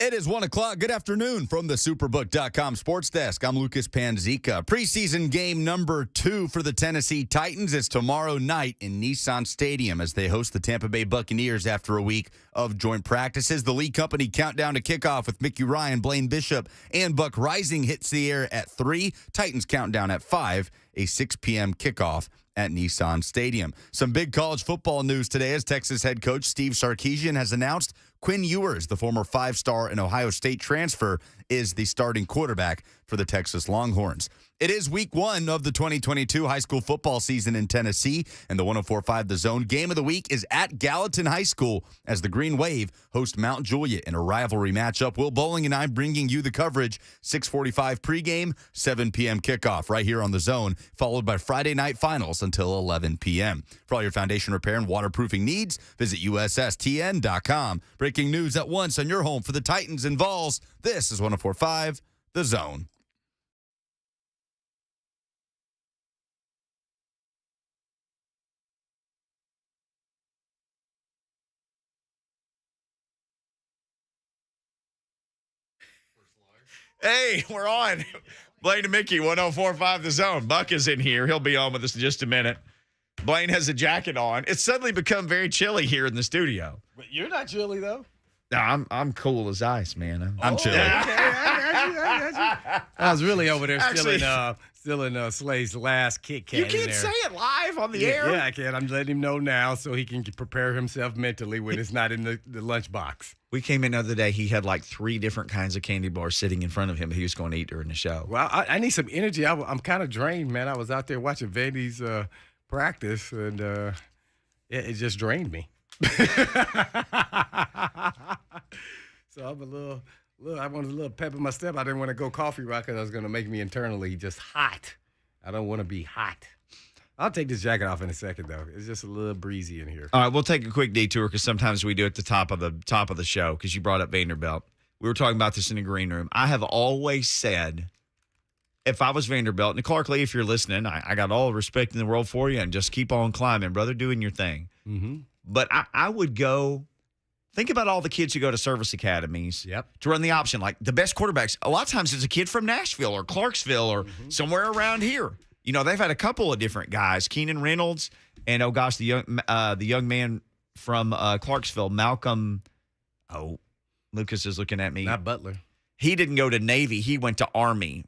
It is 1 o'clock. Good afternoon from the Superbook.com Sports Desk. I'm Lucas Panzica. Preseason game number 2 for the Tennessee Titans is tomorrow night in Nissan Stadium as they host the Tampa Bay Buccaneers after a week of joint practices. The Lee Company countdown to kickoff with Mickey Ryan, Blaine Bishop, and Buck Reising hits the air at 3. Titans countdown at 5, a 6 p.m. kickoff at Nissan Stadium. Some big college football news today as Texas head coach Steve Sarkisian has announced Quinn Ewers, the former 5-star and Ohio State transfer, is the starting quarterback for the Texas Longhorns. It is week 1 of the 2022 high school football season in Tennessee, and the 104.5 The Zone game of the week is at Gallatin High School as the Green Wave host Mount Juliet in a rivalry matchup. Will Bowling and I bringing you the coverage, 6:45 pregame, 7 p.m. kickoff right here on The Zone, followed by Friday night finals until 11 p.m. For all your foundation repair and waterproofing needs, visit USSTN.com. Breaking news at once on your home for the Titans and Vols. This is 104.5 The Zone. Hey, we're on. Blaine and Mickey, 104.5 The Zone. Buck is in here. He'll be on with us in just a minute. Blaine has a jacket on. It's suddenly become very chilly here in the studio. But you're not chilly, though. No, I'm cool as ice, man. I'm chilly. Okay. I was really over there still in Slade's last Kit Kat. You can't say it live on the air. Yeah, I can. I'm letting him know now so he can prepare himself mentally when it's not in the lunchbox. We came in the other day. He had like 3 different kinds of candy bars sitting in front of him he was going to eat during the show. Well, I need some energy. I'm kind of drained, man. I was out there watching Vandy's practice, and it just drained me. So I'm I wanted a little pep in my step. I didn't want to go coffee rock because I was going to make me internally just hot. I don't want to be hot. I'll take this jacket off in a second, though. It's just a little breezy in here. All right, we'll take a quick detour because sometimes we do at the top of the show because you brought up Vanderbilt. We were talking about this in the green room. I have always said if I was Vanderbilt, and Clark Lee, if you're listening, I got all the respect in the world for you and just keep on climbing, brother, doing your thing. Mm-hmm. But I would go – think about all the kids who go to service academies to run the option. Like the best quarterbacks, a lot of times it's a kid from Nashville or Clarksville or somewhere around here. You know, they've had a couple of different guys, Keenan Reynolds and, oh, gosh, the young man from Clarksville, Malcolm – oh, Lucas is looking at me. Not Butler. He didn't go to Navy. He went to Army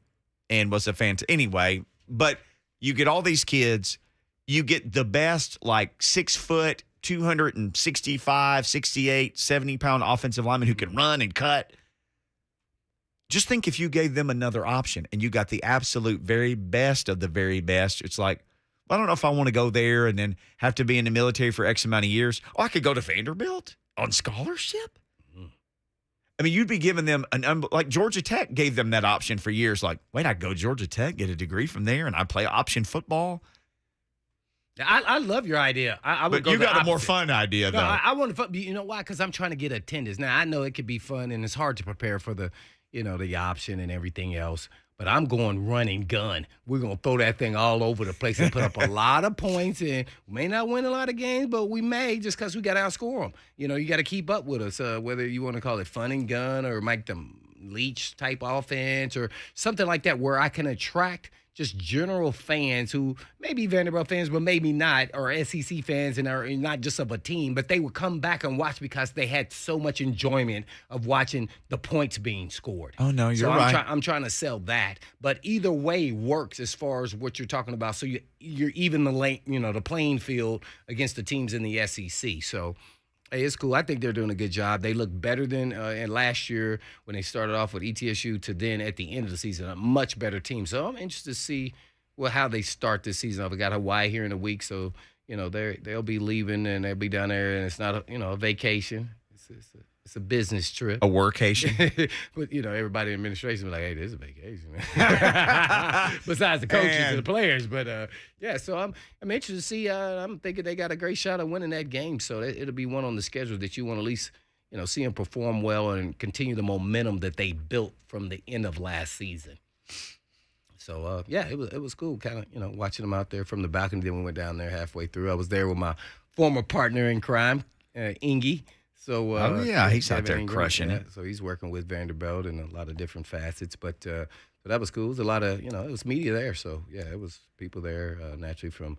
and was a fan. Anyway, but you get all these kids. You get the best, like, 6 foot, 265, 68, 70-pound offensive linemen who can run and cut. Just think if you gave them another option and you got the absolute very best of the very best. It's like, well, I don't know if I want to go there and then have to be in the military for X amount of years. Oh, I could go to Vanderbilt on scholarship. I mean, you'd be giving them like Georgia Tech gave them that option for years. Like, wait, I'd go to Georgia Tech, get a degree from there, and I'd play option football. I love your idea. I would but you got opposite. a more fun idea, though. No, I want to. You know why? Because I'm trying to get attendance. Now I know it could be fun, and it's hard to prepare for the option and everything else. But I'm going run and gun. We're gonna throw that thing all over the place and put up a lot of points. And we may not win a lot of games, but we may just because we got to outscore them. You know, you got to keep up with us. Whether you want to call it fun and gun or make them leech type offense or something like that, where I can attract just general fans who may be Vanderbilt fans, but maybe not, or SEC fans and are not just of a team, but they would come back and watch because they had so much enjoyment of watching the points being scored. Oh, no, you're right. I'm trying to sell that. But either way works as far as what you're talking about. So you're even the playing field against the teams in the SEC. So hey, it's cool. I think they're doing a good job. They look better than last year when they started off with ETSU to then at the end of the season, a much better team. So I'm interested to see how they start this season. I've got Hawaii here in a week, so they'll be leaving and they'll be down there, and it's not a vacation. It's a business trip. A workation. But, everybody in administration was like, hey, this is a vacation. Besides the coaches and the players. But, so I'm interested to see. I'm thinking they got a great shot of winning that game. So it'll be one on the schedule that you want to at least, see them perform well and continue the momentum that they built from the end of last season. So, it was cool kind of, watching them out there from the balcony. Then we went down there halfway through. I was there with my former partner in crime, Ingy. So, he's out Kevin there Ingram, crushing it. So he's working with Vanderbilt in a lot of different facets. But so that was cool. It was a lot of, it was media there. So, yeah, it was people there naturally from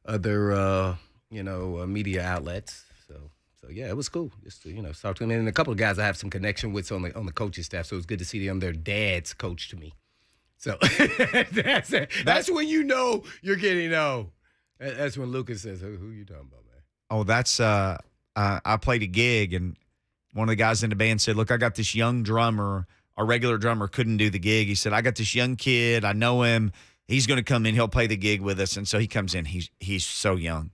other, media outlets. So yeah, it was cool. Just to, talk to them. And a couple of guys I have some connection with on the coaching staff. So it was good to see them. Their dads coached me. So that's when you're getting That's when Lucas says, who you talking about, man? Oh, that's I played a gig, and one of the guys in the band said, look, I got this young drummer. Our regular drummer couldn't do the gig. He said, I got this young kid. I know him. He's going to come in. He'll play the gig with us. And so he comes in. He's so young.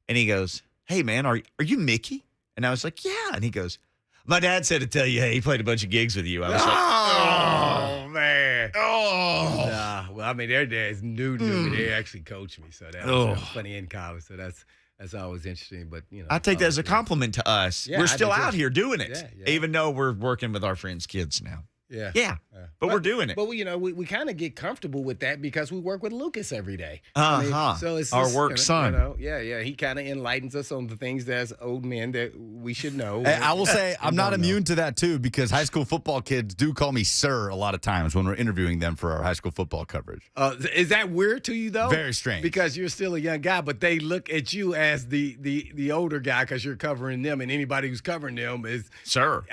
And he goes, hey, man, are you Mickey? And I was like, yeah. And he goes, my dad said to tell you, hey, he played a bunch of gigs with you. I was like, oh, man. oh. Nah, well, I mean, their dads knew me. They actually coached me. So that was funny in college. So that's always interesting. But, I take that as a compliment to us. Yeah, we're still out here doing it, Yeah. even though we're working with our friends' kids now. Yeah. But we're doing it. But we kind of get comfortable with that because we work with Lucas every day. So it's our just, work son. He kind of enlightens us on the things that as old men that we should know. Hey, I will say I'm not immune to that too, because high school football kids do call me sir a lot of times when we're interviewing them for our high school football coverage. Is that weird to you though? Very strange. Because you're still a young guy, but they look at you as the older guy because you're covering them, and anybody who's covering them is Sir.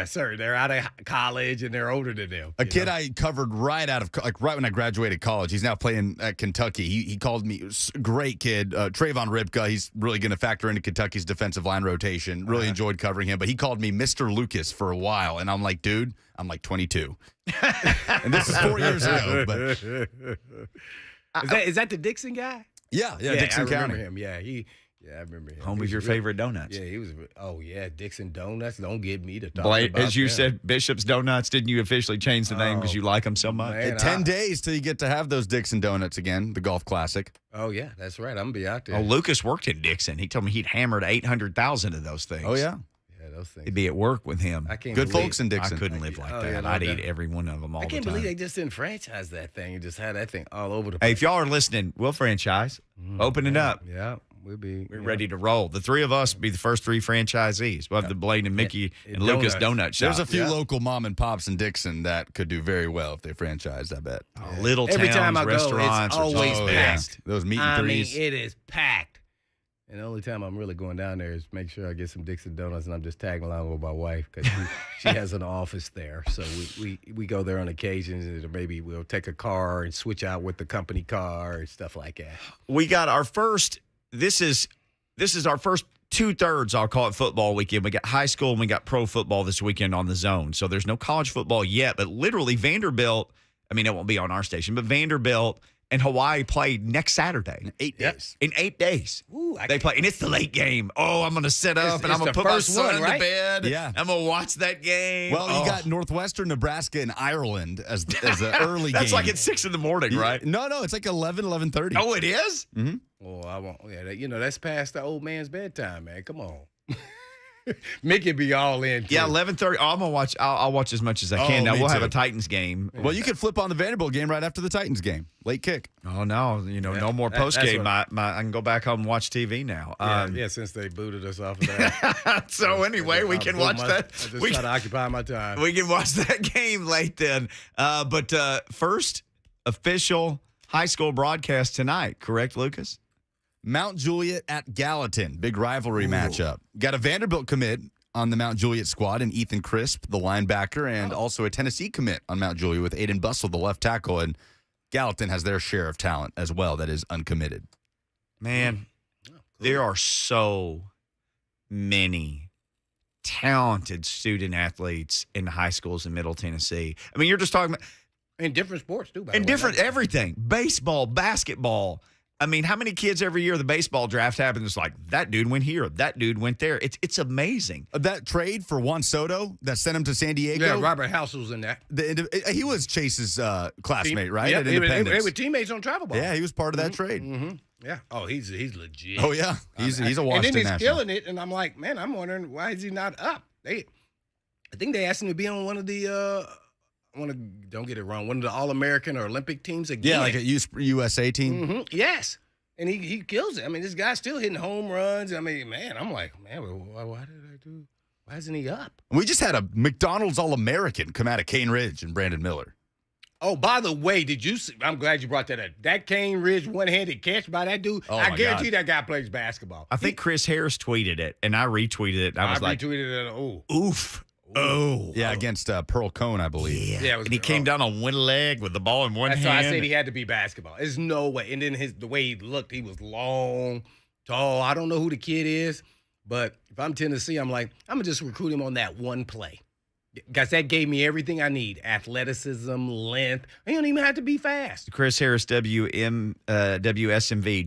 sir. They're out of college and they're older than them. A kid I covered right when I graduated college. He's now playing at Kentucky. He called me, great kid, Trayvon Ripka. He's really going to factor into Kentucky's defensive line rotation. Really enjoyed covering him, but he called me Mr. Lucas for a while, and I'm like, dude, I'm like 22, and this is 4 years ago. But is that the Dixon guy? Yeah, Dixon County. Him. I remember him. Home of your favorite donuts. Yeah, he was. Oh yeah, Dixon Donuts. Don't get me to talk about as you them. said, Bishop's Donuts. Didn't you officially change the name because you like them so much? Man, 10 days till you get to have those Dixon Donuts again, the golf classic. Oh yeah, that's right. I'm gonna be out there. Oh, Lucas worked in Dixon. He told me he'd hammered 800,000 of those things. Oh yeah. Those things. He'd be at work with him. I can't Good believe, folks in Dixon. I couldn't live like that. no I'd doubt. eat every one of them all the time. I can't believe they just didn't franchise that thing and just had that thing all over the place. Hey, if y'all are listening, we'll franchise. Open it up. Yeah, we're ready to roll. The three of us be the first three franchisees. We'll have the Blaine and Mickey and Lucas Donut Shop. There's a few local mom and pops in Dixon that could do very well if they franchised, I bet. Little Every towns, time I go, restaurants. it's always packed. Those meet and I threes. mean, it is packed. And the only time I'm really going down there is make sure I get some Dixon Donuts, and I'm just tagging along with my wife because she has an office there. So we go there on occasions, and maybe we'll take a car and switch out with the company car and stuff like that. We got our first. This is our first 2/3. I'll call it football weekend. We got high school and we got pro football this weekend on the zone. So there's no college football yet, but literally Vanderbilt. I mean, it won't be on our station, but Vanderbilt and Hawaii play next Saturday. 8 days. In 8 days. Ooh, They play, and it's the late game. Oh, I'm going to sit up and I'm going to put my son to bed. Yeah. I'm going to watch that game. Well, you got Northwestern, Nebraska, and Ireland as an early game. That's like at 6 in the morning, right? No, it's like 11:30. Oh, it is? Mm-hmm. Oh, I won't. Yeah, that's past the old man's bedtime, man. Come on. Mickey be all in. Yeah, 11:30. Oh, I'm gonna watch. I'll watch as much as I can. Now me we'll have too. a Titans game. Well, you could flip on the Vanderbilt game right after the Titans game. Late kick. Oh no, no more post game. I can go back home and watch TV now. Since they booted us off of that. So anyway, we can watch that. I just try to occupy my time. We can watch that game late then. But first official high school broadcast tonight. Correct, Lucas? Mount Juliet at Gallatin. Big rivalry matchup. Got a Vanderbilt commit on the Mount Juliet squad, and Ethan Crisp, the linebacker, and also a Tennessee commit on Mount Juliet with Aiden Bustle, the left tackle. And Gallatin has their share of talent as well that is uncommitted. Man, there are so many talented student athletes in high schools in Middle Tennessee. I mean, you're just talking about in different sports, too, by the in way. different everything. Baseball, basketball. I mean, how many kids every year the baseball draft happens? It's like, that dude went here, that dude went there. It's amazing. That trade for Juan Soto that sent him to San Diego. Yeah, Robert House was in that. He was Chase's classmate, right? Yeah, At they Independence. were teammates on travel ball. Yeah, he was part of that trade. Mm-hmm. Yeah. Oh, he's legit. Oh, yeah. He's a Washington And then he's national. killing it, and I'm like, man, I'm wondering why is he not up? I think they asked him to be on one of the don't get it wrong, one of the All-American or Olympic teams again. Yeah, like a USA team. Mm-hmm. Yes. And he kills it. I mean, this guy's still hitting home runs. I mean, man, I'm like, man, why Why isn't he up? We just had a McDonald's All-American come out of Cane Ridge and Brandon Miller. Oh, by the way, did you see? I'm glad you brought that up. That Cane Ridge one-handed catch by that dude, Oh, I my guarantee God. that guy plays basketball. I think Chris Harris tweeted it, and I retweeted it. And I was like, retweeted it. Oh. oof. Oh. Yeah, against Pearl Cone, I believe. Yeah, it was, And he came down on one leg with the ball in one That's hand. why I said he had to be basketball. There's no way. And then the way he looked, he was long, tall. I don't know who the kid is, but if I'm Tennessee, I'm like, I'm going to just recruit him on that one play. Because that gave me everything I need. Athleticism, length. He don't even have to be fast. Chris Harris, WSMV.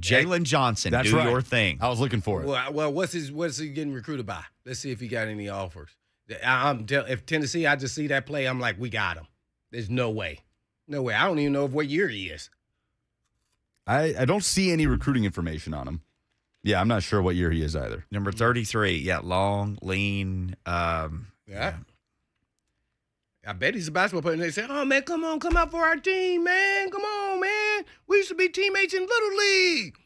Jalen Johnson, That's do right. your thing. I was looking for it. Well, what's he getting recruited by? Let's see if he got any offers. If Tennessee, I just see that play, I'm like, we got him. There's no way. No way. I don't even know what year he is. I don't see any recruiting information on him. Yeah, I'm not sure what year he is either. Number 33. Yeah, long, lean. Yeah. I bet he's a basketball player. And they say, oh, man, come out for our team, man. Come on, man. We used to be teammates in Little League.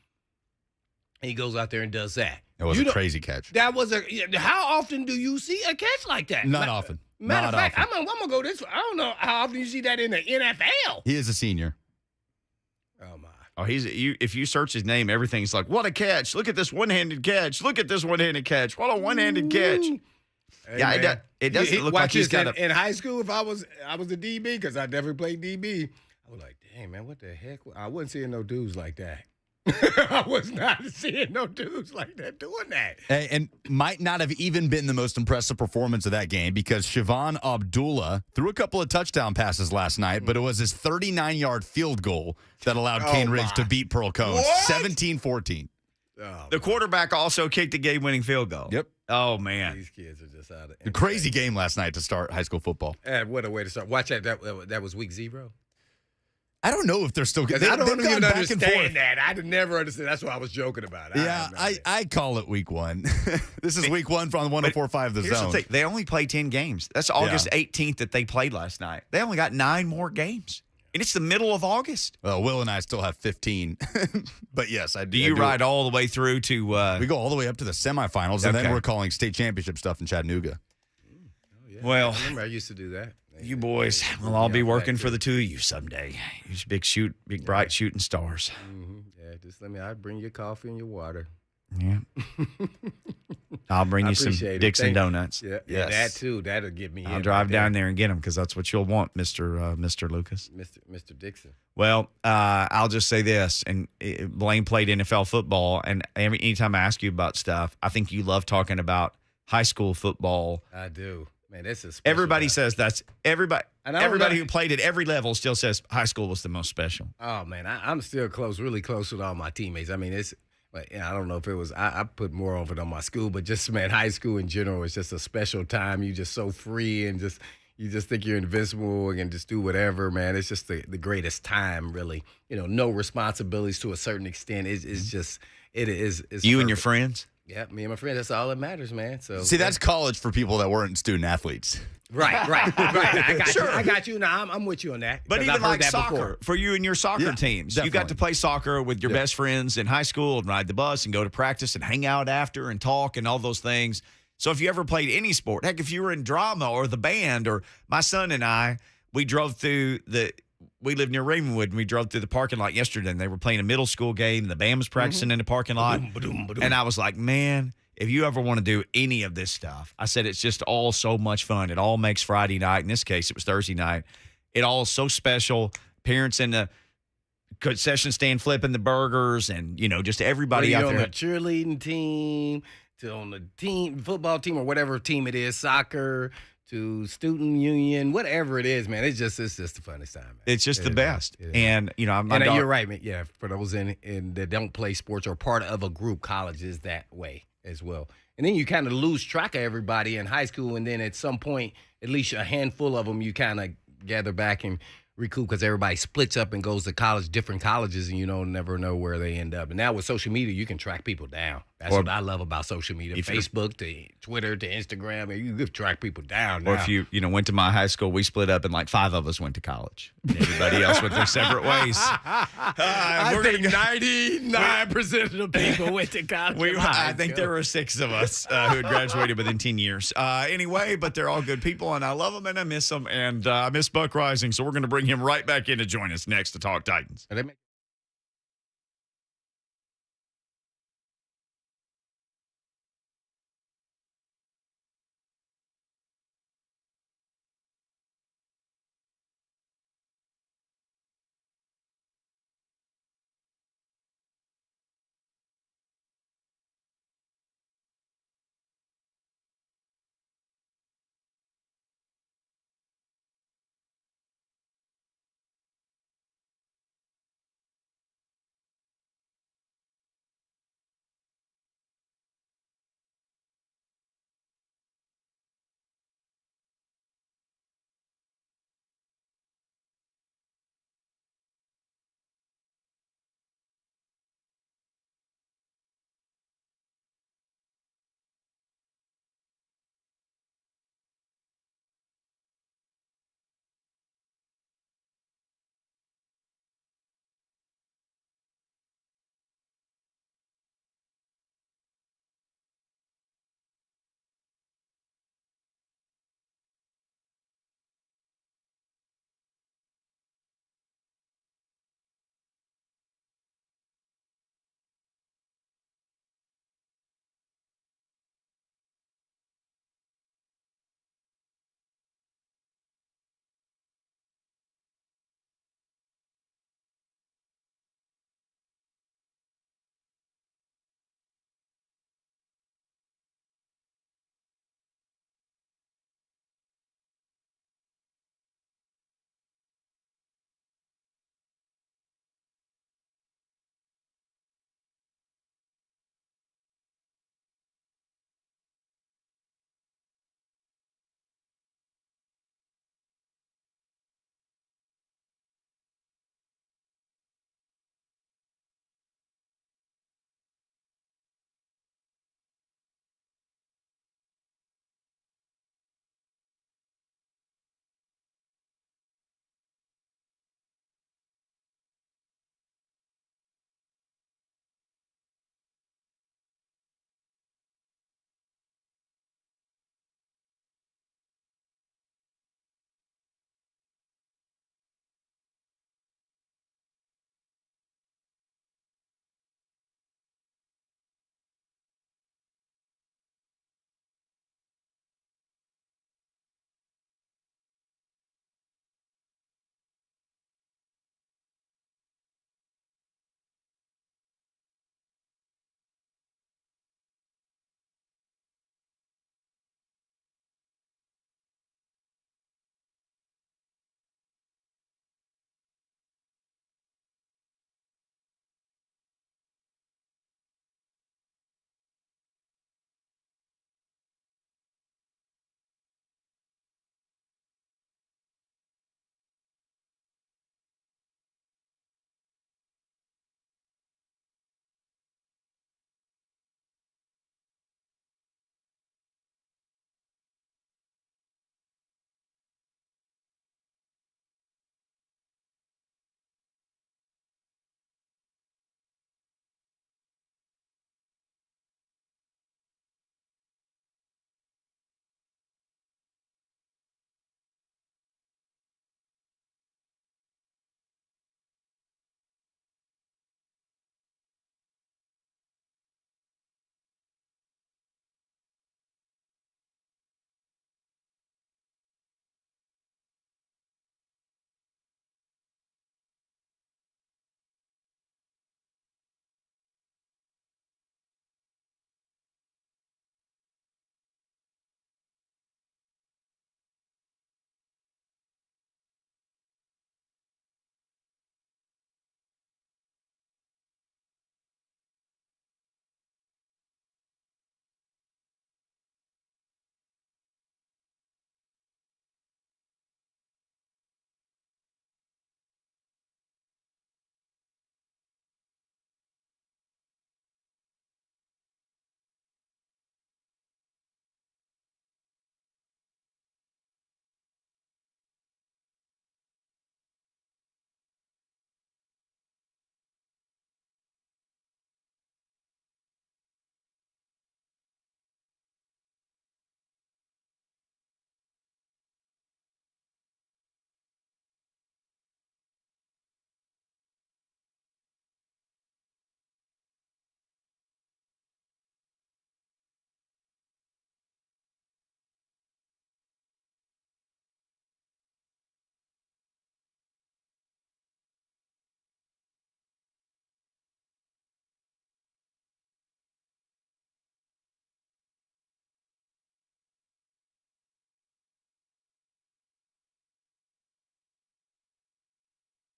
And he goes out there and does that. It was a crazy catch. That was how often do you see a catch like that? Not often. Matter of Not fact, often. I'm going to go this way. I don't know how often you see that in the NFL. He is a senior. Oh, my. Oh, if you search his name, everything's like, what a catch. Look at this one-handed catch. Look at this one-handed catch. What a one-handed catch. Hey, Yeah, man. it doesn't look like he's got in high school, if I was a DB, because I definitely played DB, I was like, dang, man, what the heck? I wasn't seeing no dudes like that. I was not seeing no dudes like that doing that. And might not have even been the most impressive performance of that game because Siobhan Abdullah threw a couple of touchdown passes last night, but it was his 39-yard field goal that allowed Cane Ridge to beat Pearl Cone 17-14. Oh, The quarterback also kicked the game-winning field goal. Yep. Oh, man. these kids are just out of A crazy game last night to start high school football. What a way to start. Watch that. That was week 0. I don't know if they're still good. I don't They've even gone back and forth. understand that. I never understood. That's what I was joking about. Yeah, I call it week 1. This is week 1 from 104.5 The Here's Zone. the thing. They only played 10 games. That's August 18th that they played last night. They only got 9 more games. And it's the middle of August. Well, Will and I still have 15. But yes, I do. Do you ride all the way through to We go all the way up to the semifinals, and then Okay. we're calling state championship stuff in Chattanooga. Yeah. Well, I remember I used to do that. you boys will all be working for the two of you someday. You big bright shooting stars. Mm-hmm. Yeah, just I'd bring you coffee and your water. Yeah. I'll bring I you some appreciate it. Dixon Thank- Donuts. Yeah, Yes. that too. That'll get me. I'll in drive right down there and get them because that's what you'll want, Mr. Lucas. there. Mr. Dixon. Well, I'll just say this, and Blaine played NFL football, and anytime I ask you about stuff, I think you love talking about high school football. I do. Man, this is Everybody says that's everybody. And I don't Everybody know- who played at every level still says high school was the most special. Oh man, I'm still close, really close with all my teammates. I mean, it's. But I don't know if it was. I put more of it on my school, but just man, high school in general is just a special time. You just so free and you just think you're invincible and just do whatever, man. It's just the greatest time, really. No responsibilities to a certain extent. It's just it is. It's You and your perfect. friends. Yeah, me and my friends. That's all that matters, man. So See, that's college for people that weren't student athletes. right. I got you. I got you. Now I'm with you on that. But 'cause even I've heard like that soccer, before. for you and your soccer Yeah, teams, you got definitely. to play soccer with your best friends in high school and ride the bus and go to practice and hang out after and talk and all those things. So if you ever played any sport, heck, if you were in drama or the band, or my son and I, we live near Ravenwood, and we drove through the parking lot yesterday, and they were playing a middle school game, and the band was practicing in the parking lot. And I was like, man, if you ever want to do any of this stuff, I said it's just all so much fun. It all makes Friday night. In this case, it was Thursday night. It all is so special. Parents in the concession stand flipping the burgers, and just everybody Whether out you're there. on the cheerleading team, to on the team, football team, or whatever team it is, soccer, to student union, whatever it is, man. It's just the funnest time, man. It's just the It is. best. It is. And my And daughter, you're right, man. Yeah, for those in that don't play sports or part of a group, college is that way as well. And then you kind of lose track of everybody in high school, and then at some point, at least a handful of them, you kind of gather back and recoup because everybody splits up and goes to college, different colleges, and never know where they end up. And now with social media, you can track people down. That's what I love about social media. If you're- Facebook to Twitter to Instagram, and you can track people down now. Or if you went to my high school, we split up and like 5 of us went to college. And everybody else went their separate ways. I think 99% of the people went to college. I think there were 6 of us who had graduated within 10 years. Anyway, but they're all good people, and I love them and I miss them, and I miss Buck Reising, so we're going to bring him right back in to join us next to talk Titans.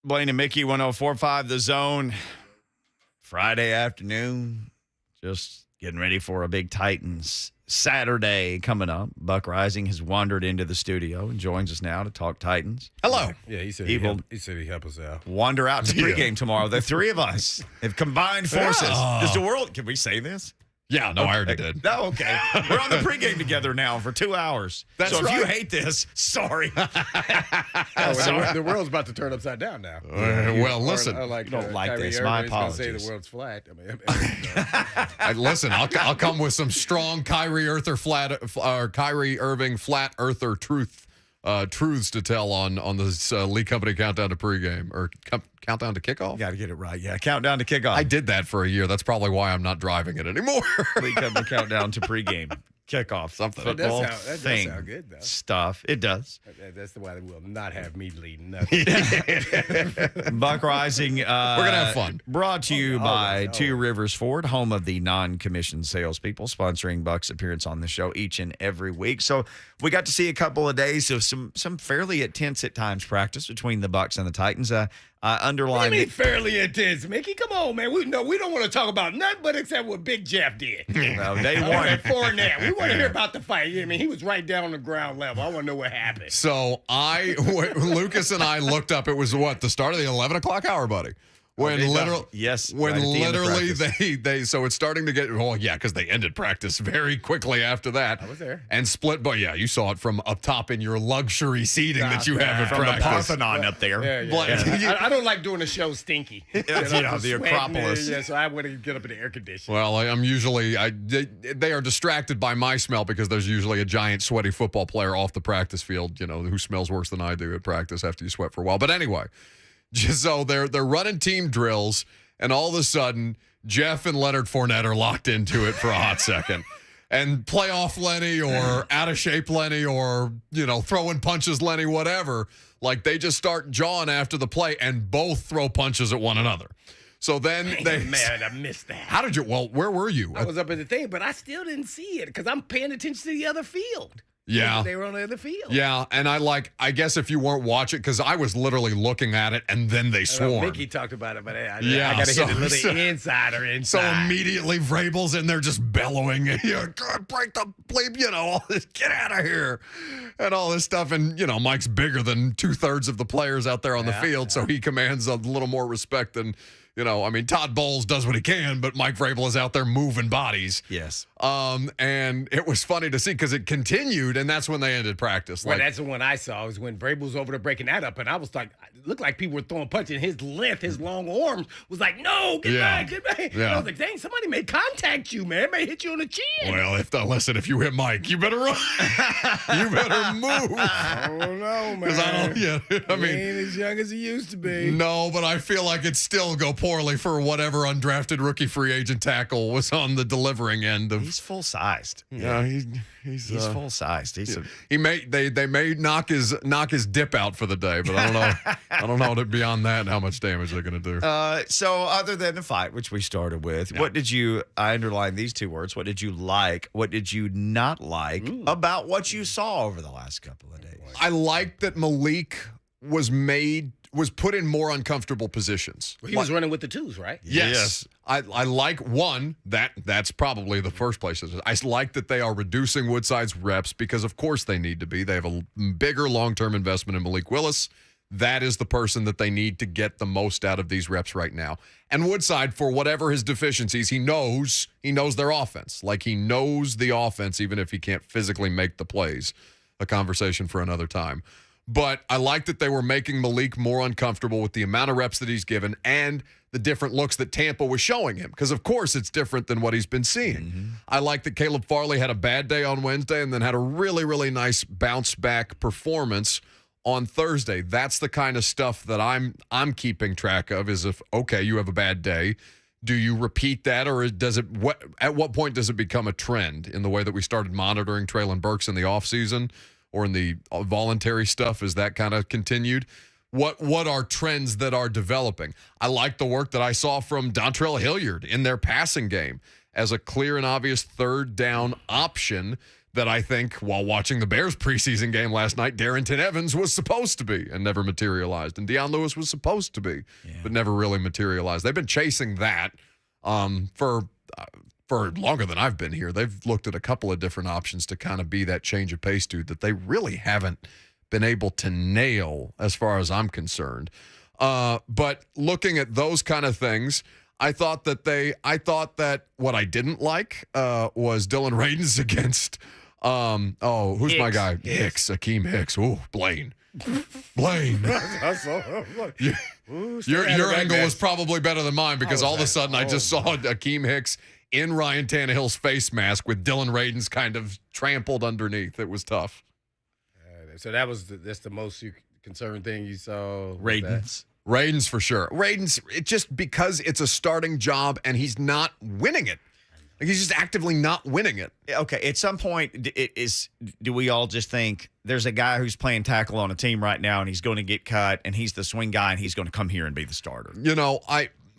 Blaine and Mickey, 104.5 The Zone. Friday afternoon. Just getting ready for a big Titans Saturday coming up. Buck Reising has wandered into the studio and joins us now to talk Titans. Hello. Yeah, he said He will he'd help us out. wander out to pregame tomorrow. The three of us have combined forces. Yeah. Does the world, can we say this? Yeah, no, I already did. No, okay. We're on the pregame together now for 2 hours. That's so if you right. hate this, sorry. The world's about to turn upside down now. Well, listen. Like, You don't like Kyrie this. Irving My is gonna say apologies. the world's flat. Listen, I'll come with some strong Kyrie Irving flat earther truths to tell on this Lee Company countdown to pregame or countdown to kickoff. Got to get it right. Yeah, countdown to kickoff. I did that for a year. That's probably why I'm not driving it anymore. League Cup to countdown to pregame kickoff. Something. That does Football sound- that does thing sound good, though. stuff. It does. That's the why they will not have me leading nothing. Buck Reising. We're gonna have fun. Brought to you by always. Two Rivers Ford, home of the non-commissioned salespeople, sponsoring Buck's appearance on the show each and every week. So we got to see a couple of days of some fairly intense at times practice between the Bucks and the Titans. What do you Underlined. mean fairly intense, Mickey? Come on, man. We don't want to talk about nothing but except what Big Jeff did. Well, day All one. right, Fournette. We want to hear about the fight. I mean, he was right down on the ground level. I want to know what happened. So Lucas and I looked up. It was the start of the 11 o'clock hour, buddy. When they literally, done. Yes, when right at the end of literally practice. they so it's starting to get because they ended practice very quickly after that. I was there. And split, but yeah, you saw it from up top in your luxury seating that you have at From the practice. Parthenon up there. Yeah. Like- I don't like doing the show stinky. Yeah, just the sweating, Acropolis. Yeah, so I want to get up in the air conditioning. Well, I'm usually they are distracted by my smell because there's usually a giant sweaty football player off the practice field, who smells worse than I do at practice after you sweat for a while. But anyway, just so they're running team drills, and all of a sudden Jeff and Leonard Fournette are locked into it for a hot second. And playoff Lenny or out of shape Lenny or, throwing punches Lenny, whatever, like they just start jawing after the play and both throw punches at one another. So then Man, I missed that. How did you? Well, where were you? I was up in the thing, but I still didn't see it because I'm paying attention to the other field. Yeah. They were on the other field. Yeah, and I guess if you weren't watching, because I was literally looking at it, and then they I know swarmed. Mickey talked about it, but I Yeah, got to so- hit a little so- insider So inside. immediately Vrabel's in there just bellowing, God, break the bleep, all this, get out of here, and all this stuff. And, Mike's bigger than 2/3 of the players out there on the field, so he commands a little more respect than, Todd Bowles does what he can, but Mike Vrabel is out there moving bodies. Yes. And it was funny to see because it continued, and that's when they ended practice. Well, that's the one I saw was when Vrabel was over there breaking that up, and I was like, it looked like people were throwing punches. His length, his long arms was like, no, get back. Yeah. And I was like, dang, somebody may contact you, man. It may hit you on the chin. Well, if you hit Mike, you better run. You better move. I don't know, man. Because I He mean, ain't as young as he used to be. no, but I feel like it still go poorly for whatever undrafted rookie free agent tackle was on the delivering end of. He's full-sized. Yeah, he's He's full-sized. They may knock his dip out for the day, but I don't know beyond that how much damage they're going to do. So other than the fight, which we started with, what did you, I underlined these two words, what did you like, what did you not like about what you saw over the last couple of days? I like that Malik was put in more uncomfortable positions. He was running with the twos, right? Yes. I like one, that's probably the first place. I like that they are reducing Woodside's reps because, of course, they need to be. They have a bigger long-term investment in Malik Willis. That is the person that they need to get the most out of these reps right now. And Woodside, for whatever his deficiencies, he knows their offense. Like, he knows the offense, even if he can't physically make the plays. A conversation for another time. But I like that they were making Malik more uncomfortable with the amount of reps that he's given and the different looks that Tampa was showing him. Because, of course, it's different than what he's been seeing. Mm-hmm. I like that Caleb Farley had a bad day on Wednesday and then had a really, really nice bounce-back performance on Thursday. That's the kind of stuff that I'm keeping track of is if, okay, you have a bad day, do you repeat that or at what point does it become a trend in the way that we started monitoring Treylon Burks in the offseason? Or in the voluntary stuff, is that kind of continued? What are trends that are developing? I like the work that I saw from Dontrell Hilliard in their passing game as a clear and obvious third down option that I think, while watching the Bears preseason game last night, Darrington Evans was supposed to be and never materialized. And Deion Lewis was supposed to be, but never really materialized. They've been chasing that for longer than I've been here. They've looked at a couple of different options to kind of be that change of pace dude that they really haven't been able to nail as far as I'm concerned. But looking at those kind of things, I thought that what I didn't like was Dylan Radins against who's my guy? Hicks, Akeem Hicks. Ooh, Blaine. Your angle was probably better than mine because all of a sudden I just saw Akeem Hicks in Ryan Tannehill's face mask with Dylan Radins kind of trampled underneath. It was tough. So that's the most concerned thing you saw? Radins for sure. Radins, it just because it's a starting job and he's not winning it. Like he's just actively not winning it. Okay, at some point, do we all just think there's a guy who's playing tackle on a team right now and he's going to get cut and he's the swing guy and he's going to come here and be the starter? You know,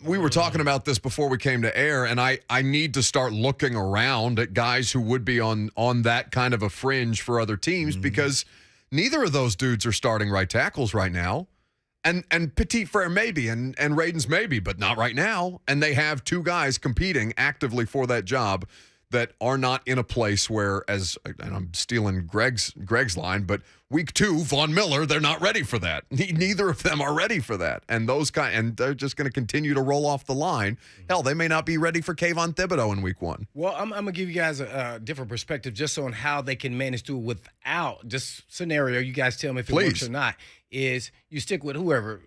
we were talking about this before we came to air, and I need to start looking around at guys who would be on that kind of a fringe for other teams because neither of those dudes are starting right tackles right now. And Petit Frere maybe, and Radins maybe, but not right now. And they have two guys competing actively for that job that are not in a place where, and I'm stealing Greg's line, but week 2, Von Miller, they're not ready for that. Neither of them are ready for that. And and they're just going to continue to roll off the line. Hell, they may not be ready for Kayvon Thibodeau in week 1. Well, I'm going to give you guys a different perspective just on how they can manage to without just scenario. You guys tell me if it works or not. Is you stick with whoever,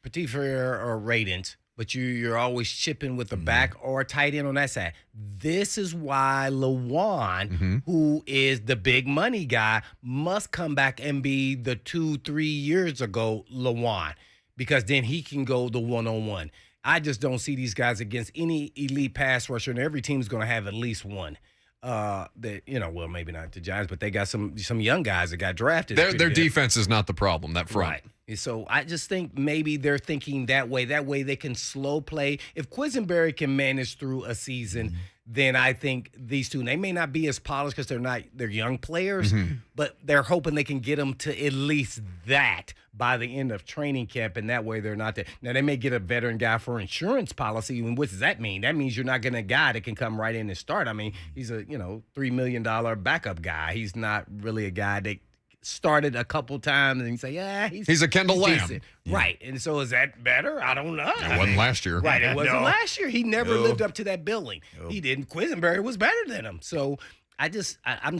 Petit Frere or Radins, but you're always chipping with the back or tight end on that side. This is why Lewan, who is the big money guy, must come back and be the 2-3 years ago Lewan, because then he can go the one-on-one. I just don't see these guys against any elite pass rusher, and every team's going to have at least one. Well, maybe not the Giants, but they got some young guys that got drafted. Their defense is not the problem, that front. Right. And so I just think maybe they're thinking that way. That way they can slow play. If Quisenberry can manage through a season, then I think these two, they may not be as polished because they're young players, but they're hoping they can get them to at least that by the end of training camp, and that way they're not there. Now, they may get a veteran guy for insurance policy, and what does that mean? That means you're not getting a guy that can come right in and start. I mean, he's a $3 million backup guy. He's not really a guy that started a couple times and you say, he's a Kendall Lamb. Yeah. Right. And so is that better? I don't know. It wasn't last year. Right. It wasn't last year. He never lived up to that billing. He didn't. Quisenberry was better than him. So I'm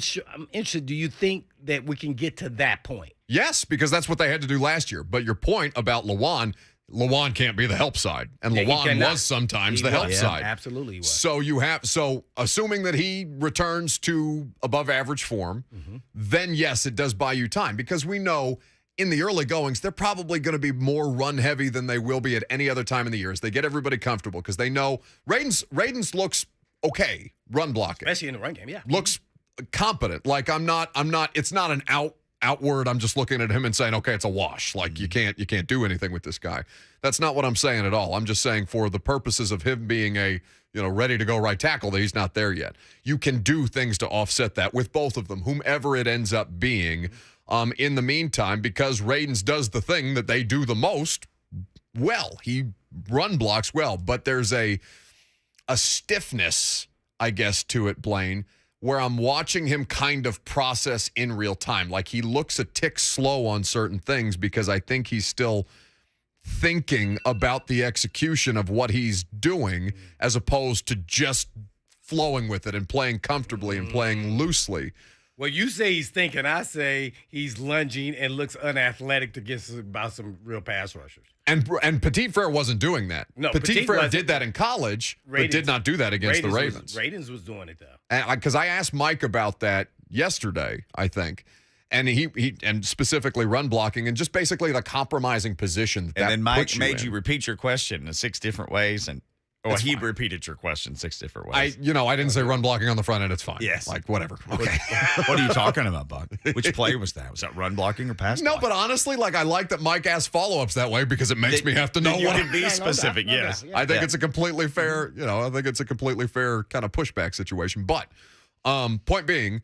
interested. Do you think that we can get to that point? Yes, because that's what they had to do last year. But your point about Lewan can't be the help side. And Lewan was sometimes the help side. Absolutely he was. So assuming that he returns to above average form, then yes, it does buy you time, because we know in the early goings, they're probably going to be more run heavy than they will be at any other time in the year as they get everybody comfortable, because they know Radins looks okay run blocking. Especially in the run game, yeah. Looks competent. Like it's not an outward, I'm just looking at him and saying, okay, it's a wash. Like you can't do anything with this guy. That's not what I'm saying at all. I'm just saying for the purposes of him being a, ready to go right tackle, that he's not there yet. You can do things to offset that with both of them, whomever it ends up being. In the meantime, because Radins does the thing that they do the most well. He run blocks well, but there's a stiffness, I guess, to it, Blaine, where I'm watching him kind of process in real time. Like he looks a tick slow on certain things because I think he's still thinking about the execution of what he's doing as opposed to just flowing with it and playing comfortably and playing loosely. Well, you say he's thinking. I say he's lunging and looks unathletic to get about some real pass rushers. And Petit Frere wasn't doing that. No, Petit Frere did that in college, but did not do that against the Ravens. Radins was doing it, though. Because I asked Mike about that yesterday, I think, and he specifically run blocking and just basically the compromising position. And then Mike made you you repeat your question in 6 different ways, and he repeated your question 6 different ways. I didn't say run blocking on the front end. It's fine. Yes. Like, whatever. Okay. What are you talking about, Buck? Which play was that? Was that run blocking or pass blocking? No, but honestly, I like that Mike asks follow-ups that way because it makes me have to know you what can be specific. No doubt. Yes. Yeah. I think it's a completely fair, I think it's a completely fair kind of pushback situation. But point being,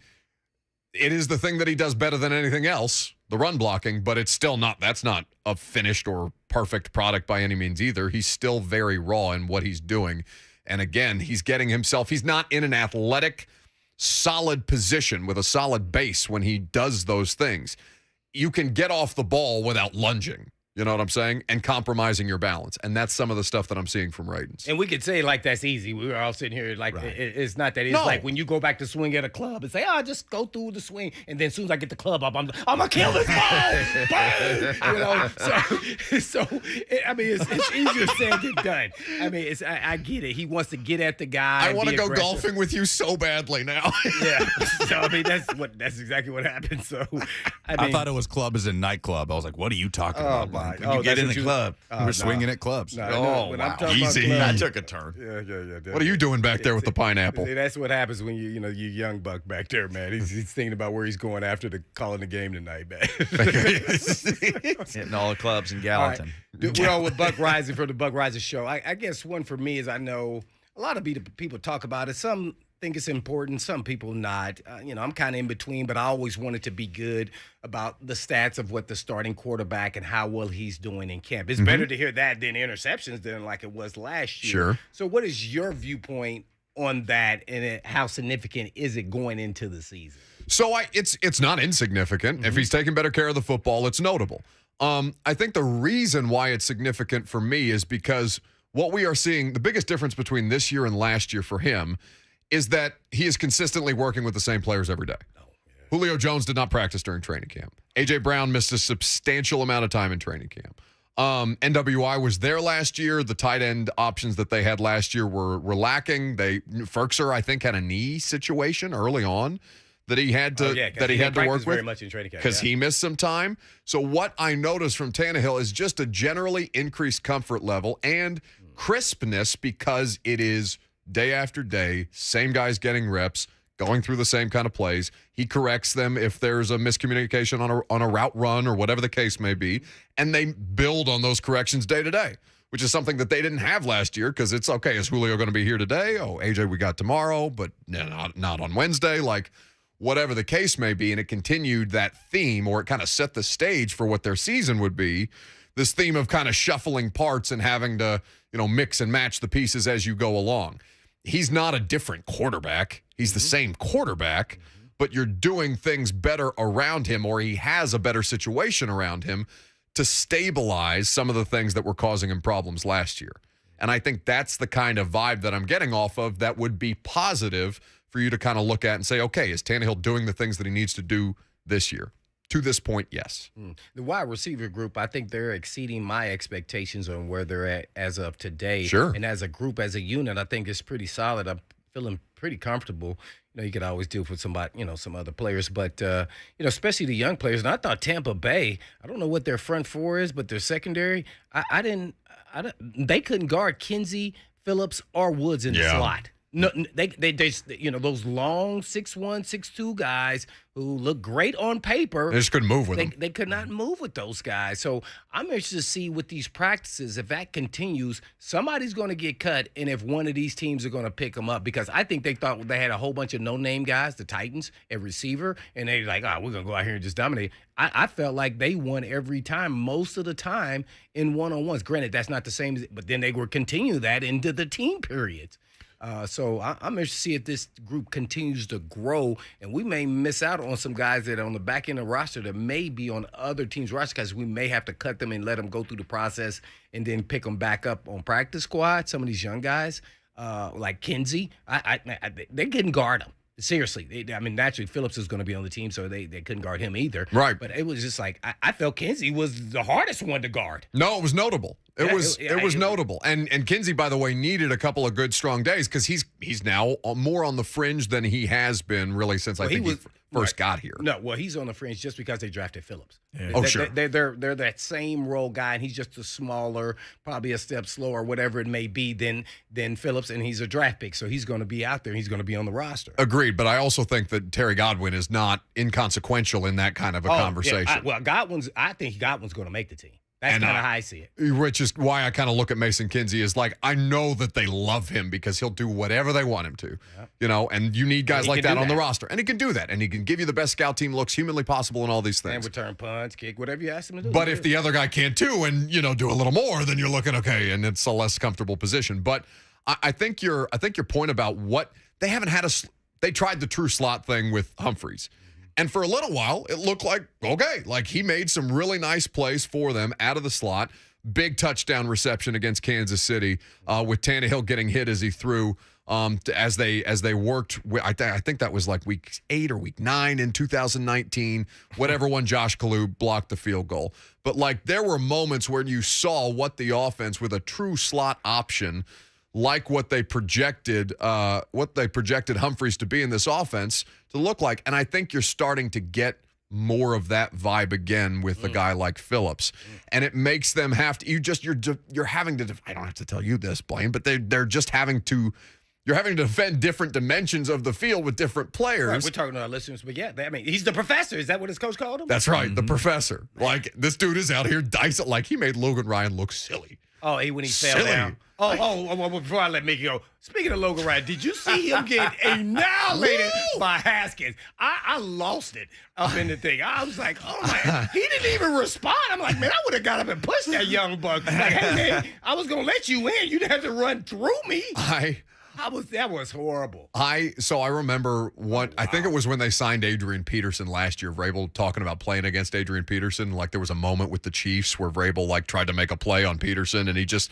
it is the thing that he does better than anything else, the run blocking, but it's still not, that's not a finished or perfect product by any means either. He's still very raw in what he's doing. And again, he's getting himself, he's not in an athletic, solid position with a solid base when he does those things. You can get off the ball without lunging. You know what I'm saying? And compromising your balance. And that's some of the stuff that I'm seeing from Radens. And we could say like that's easy. We were all sitting here like it's not that. It's No. like when you go back to swing at a club and say, just go through the swing. And then as soon as I get the club up, I'm going to kill this ball. Boom! You know, I mean, it's easier said than done. I mean, I get it. He wants to get at the guy. I want to go aggressive. golfing with you so badly now. Yeah. So, I mean, that's exactly what happened. So, I thought it was club as in nightclub. I was like, what are you talking about? my. When you get in the club, we're swinging at clubs. When I'm talking Easy. about That clubs, took a turn. yeah. What are you doing back there with the pineapple? See, that's what happens when you young buck back there, man. He's thinking about where he's going after calling the game tonight, man. Hitting all the clubs in Gallatin. We're on with Buck Reising for the Buck Reising Show. I guess one for me is I know a lot of people talk about it. Some think it's important, some people not. I'm kind of in between, but I always wanted to be good about the stats of what the starting quarterback and how well he's doing in camp. It's better to hear that than interceptions than like it was last year. Sure. So what is your viewpoint on that, and how significant is it going into the season? So it's not insignificant. If he's taking better care of the football, it's notable. I think the reason why it's significant for me is because what we are seeing, the biggest difference between this year and last year for him is that he is consistently working with the same players every day. Julio Jones did not practice during training camp. A.J. Brown missed a substantial amount of time in training camp. NWI was there last year. The tight end options that they had last year were lacking. Ferkser, I think, had a knee situation early on that he had to work with very much in training camp because he missed some time. So what I noticed from Tannehill is just a generally increased comfort level and crispness because it is day after day, same guys getting reps, going through the same kind of plays. He corrects them if there's a miscommunication on a route run or whatever the case may be, and they build on those corrections day to day, which is something that they didn't have last year because it's, okay, is Julio going to be here today? Oh, AJ, we got tomorrow, but not on Wednesday. Like, whatever the case may be, and it continued that theme, or it kind of set the stage for what their season would be, this theme of kind of shuffling parts and having to, mix and match the pieces as you go along. He's not a different quarterback. He's the same quarterback, but you're doing things better around him, or he has a better situation around him to stabilize some of the things that were causing him problems last year. And I think that's the kind of vibe that I'm getting off of that would be positive for you to kind of look at and say, okay, is Tannehill doing the things that he needs to do this year? To this point, yes. The wide receiver group, I think they're exceeding my expectations on where they're at as of today. Sure. And as a group, as a unit, I think it's pretty solid. I'm feeling pretty comfortable. You could always deal with somebody, some other players, but, especially the young players. And I thought Tampa Bay, I don't know what their front four is, but their secondary, they couldn't guard Kinsey, Phillips, or Woods in the slot. No, they those long 6'1", 6'2" guys who look great on paper. They just couldn't move with them. They could not move with those guys. So I'm interested to see with these practices, if that continues, somebody's going to get cut, and if one of these teams are going to pick them up, because I think they thought they had a whole bunch of no-name guys, the Titans, at receiver, and they're like, we're going to go out here and just dominate. I felt like they won every time, most of the time, in one-on-ones. Granted, that's not the same, but then they were continuing that into the team periods. So I'm interested to see if this group continues to grow, and we may miss out on some guys that are on the back end of the roster that may be on other teams' roster because we may have to cut them and let them go through the process and then pick them back up on practice squad. Some of these young guys, like Kinsey, they couldn't guard them. Seriously, naturally Phillips is going to be on the team, so they couldn't guard him either. Right. But it was just like I felt Kinsey was the hardest one to guard. No, it was notable. It was notable. And Kinsey, by the way, needed a couple of good, strong days because he's now more on the fringe than he has been really since I think he first got here. No, well, he's on the fringe just because they drafted Phillips. Yeah. Sure. They're that same role guy, and he's just a smaller, probably a step slower, whatever it may be, than Phillips, and he's a draft pick, so he's going to be out there. He's going to be on the roster. Agreed, but I also think that Terry Godwin is not inconsequential in that kind of a conversation. Yeah, I think Godwin's going to make the team. That's kind of how I see it. Which is why I kind of look at Mason Kinsey as like, I know that they love him because he'll do whatever they want him to, and you need guys like that on the roster. And he can do that. And he can give you the best scout team looks humanly possible and all these things. And return punts, kick, whatever you ask him to do. But if the other guy can't too and, do a little more, then you're looking, okay, and it's a less comfortable position. But I think your point about what they haven't had they tried the true slot thing with Humphreys. And for a little while, it looked like, okay, like he made some really nice plays for them out of the slot. Big touchdown reception against Kansas City with Tannehill getting hit as he threw as they worked. I think that was like week 8 or week 9 in 2019, whatever one Josh Kalou blocked the field goal. But like there were moments where you saw what the offense with a true slot option, like what they projected Humphreys to be in this offense to look like. And I think you're starting to get more of that vibe again with a guy like Phillips. And it makes them have to, you're having to, I don't have to tell you this, Blaine, but they're just having to, you're having to defend different dimensions of the field with different players. Right, we're talking to our listeners, but yeah, I mean, he's the professor. Is that what his coach called him? That's right, the professor. Like, this dude is out here dicing, like he made Logan Ryan look silly. Oh, when he fell down. Before I let Mickey go, speaking of Logan Ryan, did you see him get annihilated by Haskins? I lost it up in the thing. I was like, oh, man, he didn't even respond. I'm like, man, I would have got up and pushed that young buck. Like, hey, man, I was going to let you in. You didn't have to run through me. That was horrible. I remember I think it was when they signed Adrian Peterson last year. Vrabel talking about playing against Adrian Peterson. Like there was a moment with the Chiefs where Vrabel like tried to make a play on Peterson, and he's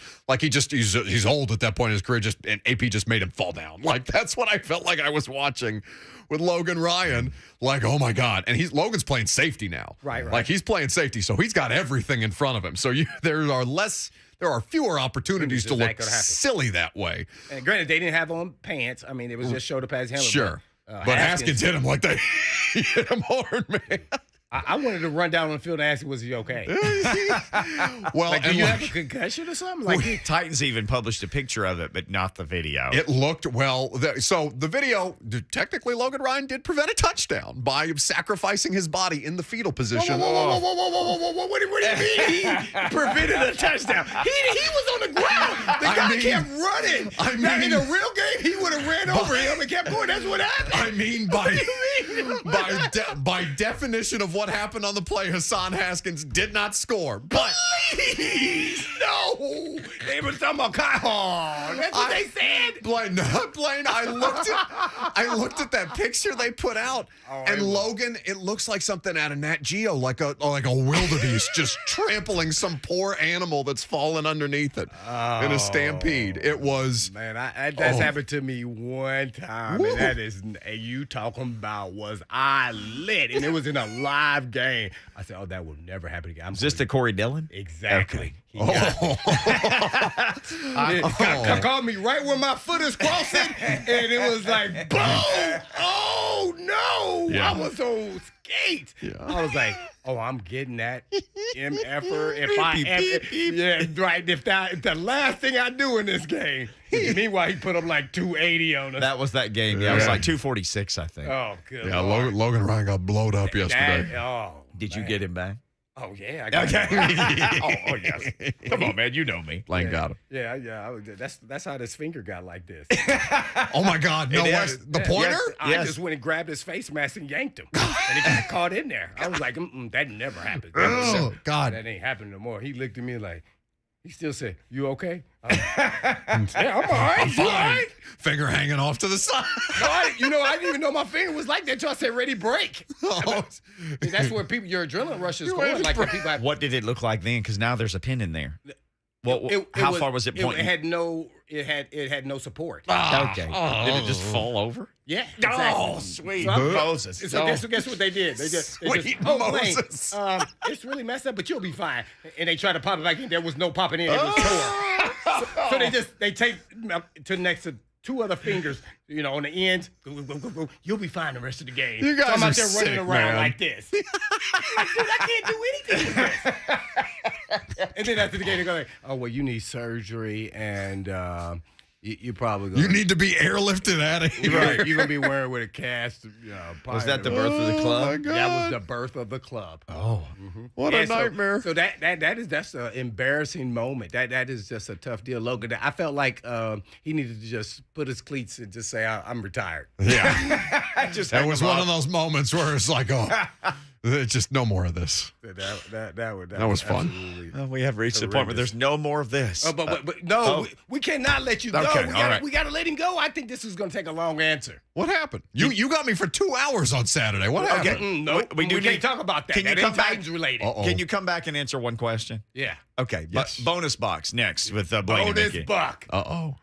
old at that point in his career. And AP just made him fall down. Like that's what I felt like I was watching with Logan Ryan. Like, oh my God, and Logan's playing safety now. Right. Like he's playing safety, so he's got everything in front of him. So there are fewer opportunities to look silly that way. And granted, they didn't have on pants. I mean, it was just shoulder pads. Sure. But Haskins hit him like that. He hit him hard, man. I wanted to run down on the field and ask him, was he okay? Well, like, do you have a concussion or something? Like, Titans even published a picture of it, but not the video. It looked, so the video, technically Logan Ryan did prevent a touchdown by sacrificing his body in the fetal position. Whoa. What do you mean he prevented a touchdown? He was on the ground. The guy kept running. Now, in a real game, he would have ran over him and kept going. That's what happened. I mean, by definition of what happened on the play, Hassan Haskins did not score. But please, no. They were talking about Kyle. That's what they said. Blaine, I looked at that picture they put out, and Logan, it looks like something out of Nat Geo, like a wildebeest just trampling some poor animal that's fallen underneath it in a stampede. It was that's happened to me one time, and that is you talking about was I lit, and it was in a live game. I said, "Oh, that will never happen again." Is this the Corey Dillon? Exactly. Okay. Called me right where my foot is crossing, and it was like, boom! Oh no! Yeah. I was on skates. Yeah. I was like, oh, I'm getting that MFer. If the last thing I do in this game. Meanwhile, he put up like 280 on us. That was that game. Yeah, it was like 246, I think. Oh, good. Yeah, Logan Ryan got blowed up yesterday. Did you get him back? Oh, yeah. I got him. Yes. Come on, man. You know me. Blaine got him. Yeah. That's how this finger got like this. Oh, my God. No, the pointer? Yes. I just went and grabbed his face mask and yanked him. And he got caught in there. I was like, that never happened. God. That ain't happened no more. He looked at me like, he still said, you okay? Yeah, I'm all right. I'm fine. All right? Finger hanging off to the side. No, I didn't even know my finger was like that until I said ready, break. That's where your adrenaline rush is going. Like what did it look like then? Because now there's a pin in there. Well, how far was it pointing? It had no support. Okay. Did it just fall over? Yeah. Exactly. Oh, sweet Moses. So guess what they did? They just Moses. it's really messed up, but you'll be fine. And they tried to pop it back in. There was no popping in. It was torn. So they take to next to two other fingers, on the ends. Go. You'll be fine the rest of the game. You guys so I'm out there sick, running around like this. Dude, I can't do anything with this. And then after the game, they go like, oh, well, you need surgery and You're probably going You need to be airlifted out of here. Right. You're going to be wearing with a cast. Was that the birth of the club? Oh, my God. That was the birth of the club. Oh, what a And nightmare. So that's an embarrassing moment. That is just a tough deal. Logan, I felt like he needed to just put his cleats and just say, I'm retired. Yeah. Just That hang was them one up. of those moments where it's like, oh, just no more of this. That was fun. absolutely- Well, we have reached the point where there's no more of this. Oh, but no, we cannot let you go. Okay, all right. We got to let him go. I think this is going to take a long answer. What happened? You got me for 2 hours on Saturday. What happened? No, We do can't need- talk about that. Can you That come ain't back? Titans related. Uh-oh. Can you come back and answer one question? Yeah. Okay. Yes. Bonus box next with Blaine and Bonus Mickey. buck. Uh-oh.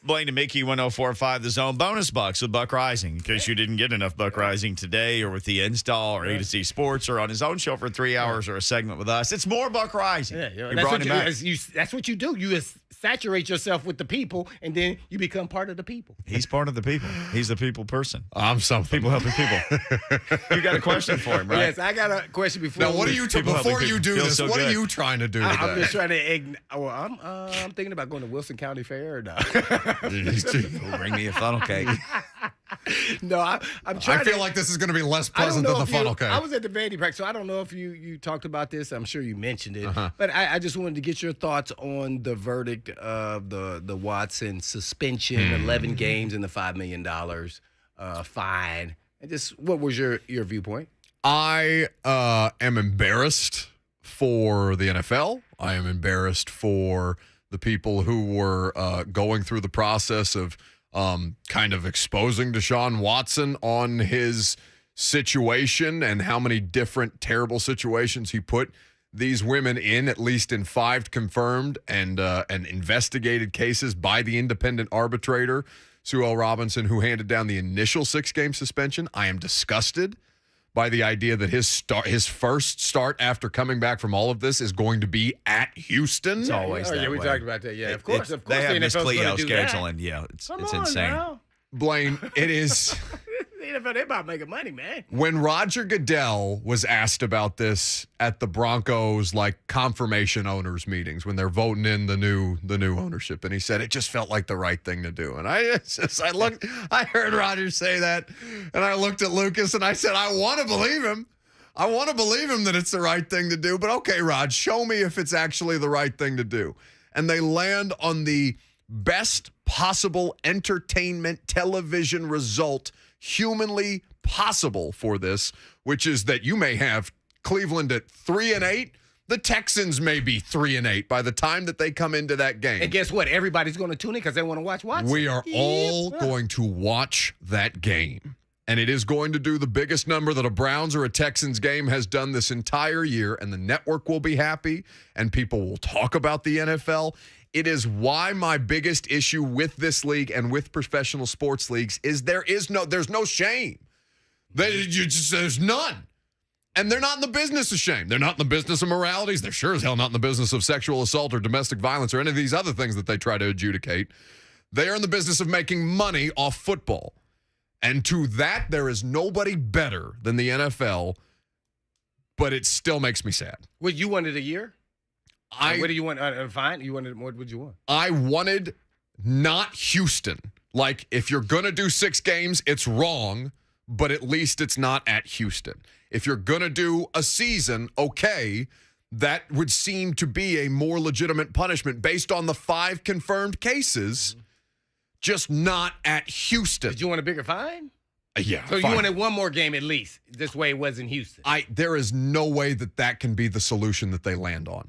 Blaine and Mickey 104.5 The Zone bonus bucks with Buck Reising. In case you didn't get enough Buck Reising today or with the install or A to Z Sports or on his own show for 3 hours or a segment with us, it's more Buck Reising. Yeah, We that's, brought what him you, back. that's what you do. You saturate yourself with the people, and then you become part of the people. He's part of the people. He's a people person. I'm something. People helping people. You got a question for him, right? Yes, I got a question before. Now, what are you People helping before you people do feel this? so What are good. you trying to do today? I'm just trying to. Well, I'm thinking about going to Wilson County Fair. Or no, Bring me a funnel cake. no, I'm trying. I feel like this is going to be less I don't pleasant know than the if funnel cake. I was at the vanity practice, so I don't know if you talked about this. I'm sure you mentioned it, Uh-huh. but I just wanted to get your thoughts on the verdict of the Watson suspension, 11 games, and the $5 million fine. And just what was your viewpoint? I am embarrassed for the NFL. I am embarrassed for the people who were going through the process of kind of exposing Deshaun Watson on his situation and how many different terrible situations he put these women in, at least in 5 confirmed and investigated cases by the independent arbitrator, Sue L. Robinson, who handed down the initial 6-game suspension. I am disgusted by the idea that his first start after coming back from all of this is going to be at Houston. It's always that we way. talked about that. Yeah, of It's- course. They have the Miss NFL's Cleo gonna do that. scheduling. Yeah, it's Come it's on insane. now. Blaine, it is... The NFL, they about making money, man. When Roger Goodell was asked about this at the Broncos confirmation owners meetings when they're voting in the new ownership, and he said it just felt like the right thing to do. And I heard Roger say that, and I looked at Lucas and I said, I want to believe him. I want to believe him that it's the right thing to do. But okay, Rod, show me if it's actually the right thing to do. And they land on the best possible entertainment television result humanly possible for this, which is that you may have Cleveland at 3-8. The Texans may be 3-8 by the time that they come into that game. And guess what? Everybody's going to tune in because they want to watch Watson. We are all going to watch that game. And it is going to do the biggest number that a Browns or a Texans game has done this entire year. And the network will be happy. And people will talk about the NFL. It is why my biggest issue with this league and with professional sports leagues is there's no shame. There's none. And they're not in the business of shame. They're not in the business of moralities. They're sure as hell not in the business of sexual assault or domestic violence or any of these other things that they try to adjudicate. They are in the business of making money off football. And to that, there is nobody better than the NFL, but it still makes me sad. What you wanted a year? What do you want? Fine. You wanted what would you want? I wanted not Houston. Like, if you're going to do 6 games, it's wrong, but at least it's not at Houston. If you're going to do a season, okay, that would seem to be a more legitimate punishment based on the 5 confirmed cases, just not at Houston. Did you want a bigger fine? Yeah. So fine. you wanted one more game at least. This way it was in Houston. There is no way that can be the solution that they land on.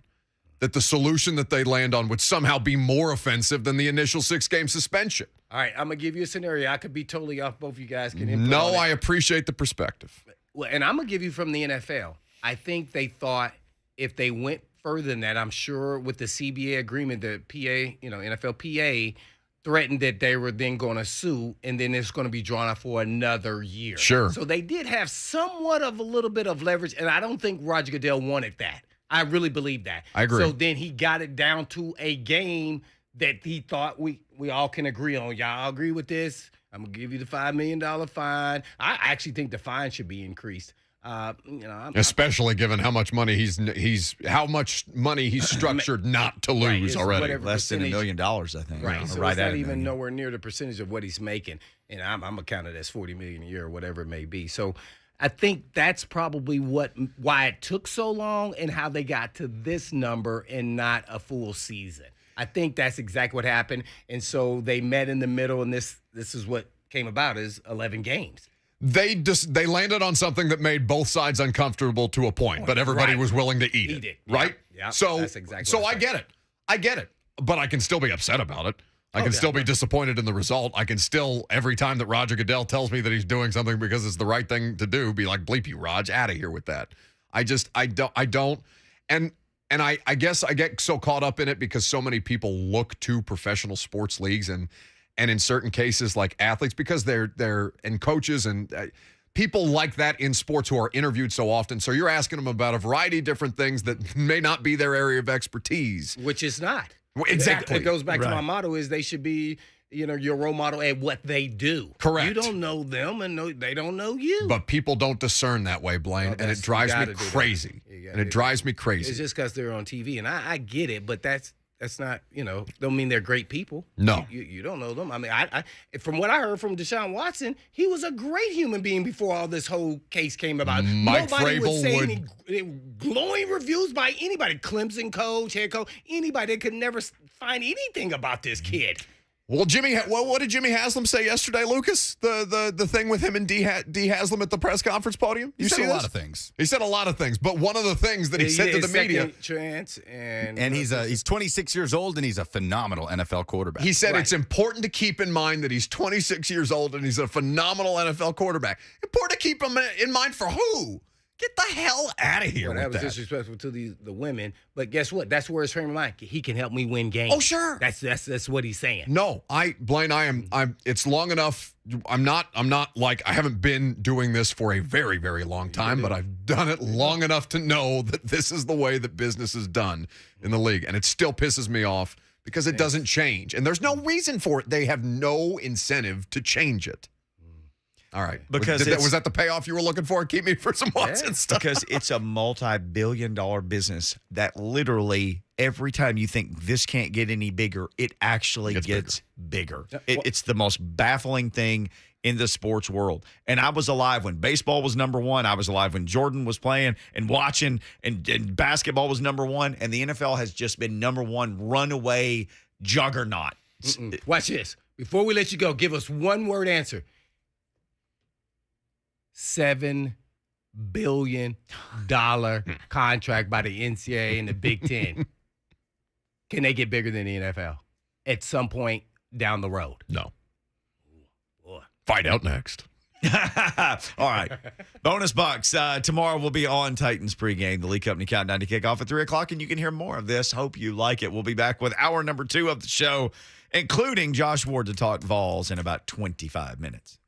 That the solution that they land on would somehow be more offensive than the initial 6-game suspension. All right, I'm going to give you a scenario. I could be totally off. Both of you guys can input No, on it. I appreciate the perspective. Well, and I'm going to give you from the NFL. I think they thought if they went further than that, I'm sure with the CBA agreement, the PA, NFL PA threatened that they were then going to sue, and then it's going to be drawn out for another year. Sure. So they did have somewhat of a little bit of leverage, and I don't think Roger Goodell wanted that. I really believe that. I agree. So then he got it down to a game that he thought we all can agree on. Y'all agree with this? I'm going to give you the $5 million fine. I actually think the fine should be increased. Especially given how much money he's structured not to lose it's already. whatever Less than $1 percentage. million, I think. Right, Or so right it's at not $1 even million. nowhere near the percentage of what he's making, and I'm gonna count it as $40 million a year or whatever it may be. So I think that's probably why it took so long and how they got to this number and not a full season. I think that's exactly what happened, and so they met in the middle, and this is what came about is 11 games. They landed on something that made both sides uncomfortable to a point, but everybody Right. was willing to eat it. Right? Yeah, So, that's exactly so what I I'm get it. I get it. But I can still be upset about it. I can still be disappointed in the result. I can still, every time that Roger Goodell tells me that he's doing something because it's the right thing to do, be like, bleep you, Raj, out of here with that. I don't. And I guess I get so caught up in it because so many people look to professional sports leagues and and in certain cases like athletes, because they're and coaches and people like that in sports who are interviewed so often. So you're asking them about a variety of different things that may not be their area of expertise. Which is not. Exactly. It goes back to Right. my motto is they should be, your role model at what they do. Correct. You don't know them and they don't know you. But people don't discern that way, Blaine, Well, and that's- it you drives me gotta do that. crazy. You gotta And it do drives me It's crazy. just because they're on TV. And I get it, but that's not, don't mean they're great people. No. You don't know them. I mean, I from what I heard from Deshaun Watson, he was a great human being before all this whole case came about. Mike Nobody Vrabel would say would- any glowing reviews by anybody. Clemson coach, head coach, anybody. They could never find anything about this kid. Well, what did Jimmy Haslam say yesterday, Lucas? The thing with him and D Haslam at the press conference podium? He You said see a this? lot of things. He said a lot of things, but one of the things that he said to the media, Second chance And he's 26 years old, and he's a phenomenal NFL quarterback. he said Right. it's important to keep in mind that he's 26 years old and he's a phenomenal NFL quarterback. Important to keep him in mind for who? Get the hell out of here Well, that with was that. disrespectful to the women, but guess what? That's where his frame of mind. He can help me win games. Oh, sure. That's what he's saying. No, Blaine, I'm it's long enough. I'm not like I haven't been doing this for a very, very long time, but I've done it long enough to know that this is the way that business is done in the league. And it still pisses me off because it doesn't change. And there's no reason for it. They have no incentive to change it. All right. Because was that the payoff you were looking for? Keep me for some Watson stuff. Because it's a multi-billion-dollar business that literally every time you think this can't get any bigger, it actually gets bigger. It's the most baffling thing in the sports world. And I was alive when baseball was number one. I was alive when Jordan was playing and watching, and basketball was number one. And the NFL has just been number one runaway juggernaut. Watch this. Before we let you go, give us one word answer. $7 billion contract by the NCAA and the Big Ten. Can they get bigger than the NFL at some point down the road? No. Boy. Find out next. All right. Bonus bucks. Tomorrow we'll be on Titans pregame, the Lee Company Countdown to kick off at 3 o'clock, and you can hear more of this. Hope you like it. We'll be back with hour number 2 of the show, including Josh Wards to talk Vols in about 25 minutes.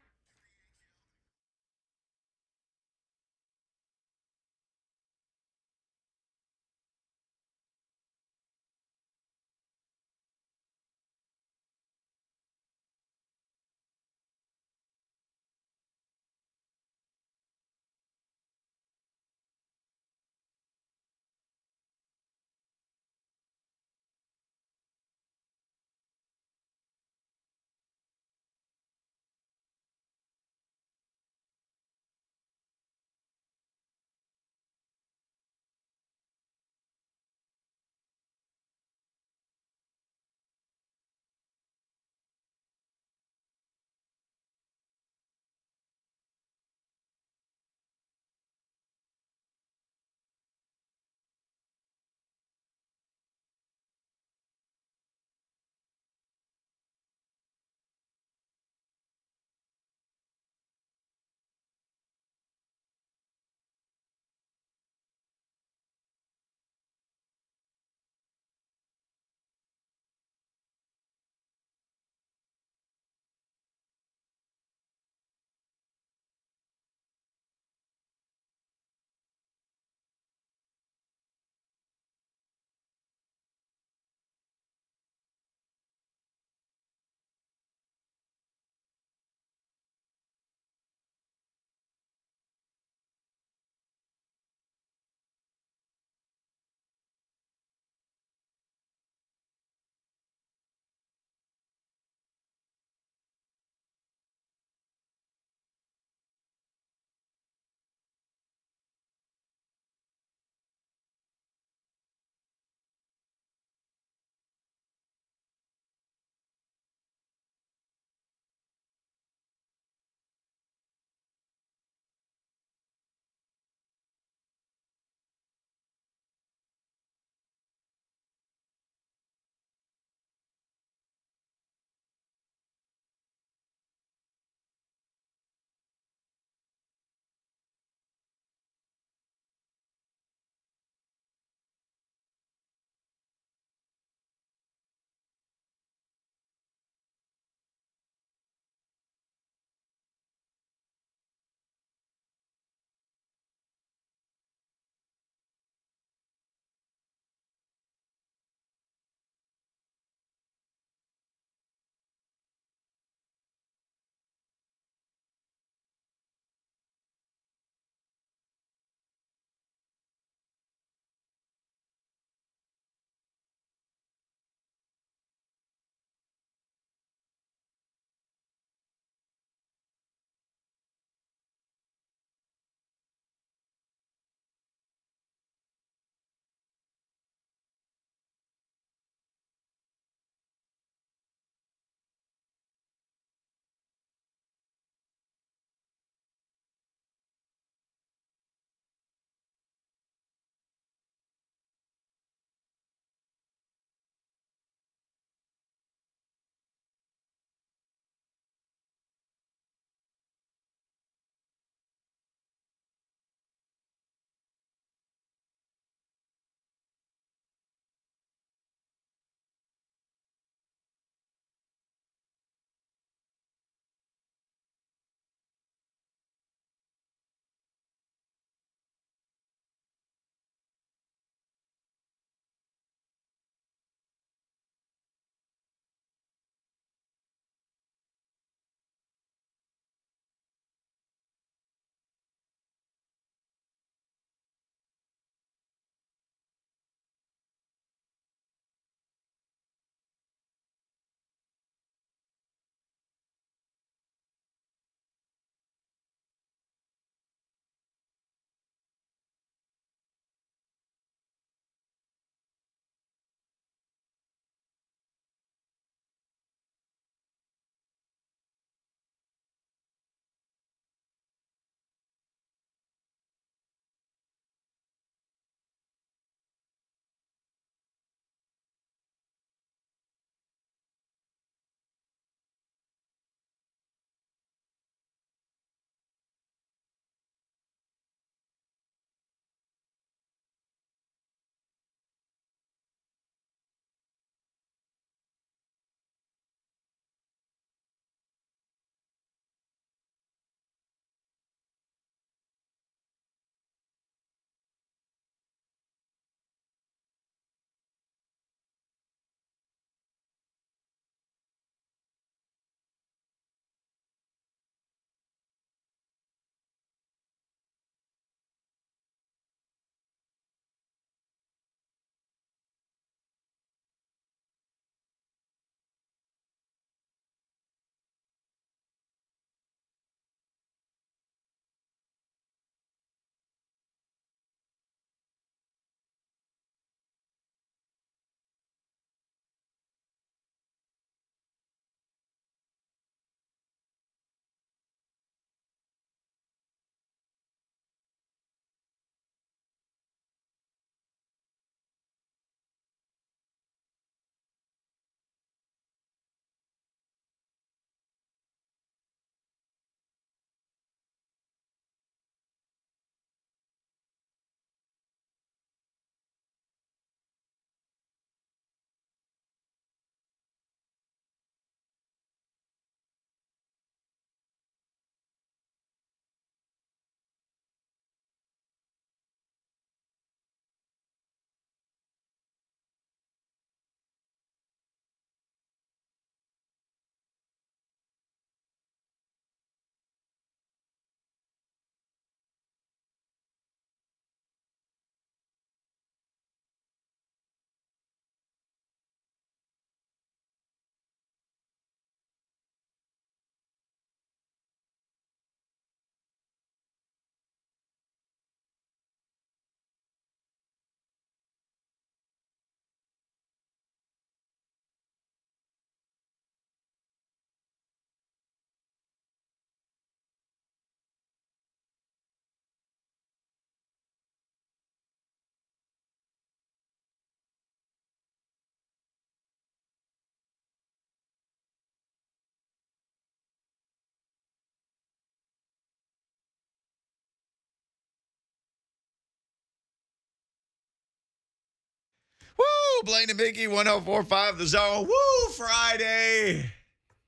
Blaine and Mickey, 104.5 The Zone. Woo, Friday.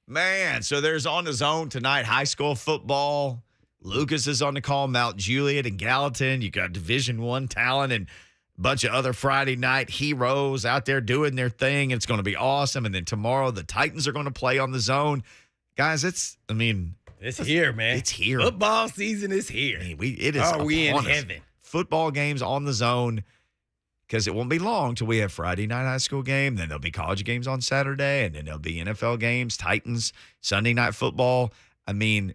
Man, so there's on the Zone tonight, high school football. Lucas is on the call, Mount Juliet and Gallatin. You got Division I talent and a bunch of other Friday night heroes out there doing their thing. It's going to be awesome. And then tomorrow, the Titans are going to play on the Zone. Guys, it's here, man. It's here. Football season is here. I mean, it is Are we in upon us. heaven? Football games on the Zone, because it won't be long till we have Friday night high school game. Then there'll be college games on Saturday, and then there'll be NFL games, Titans, Sunday night football. I mean,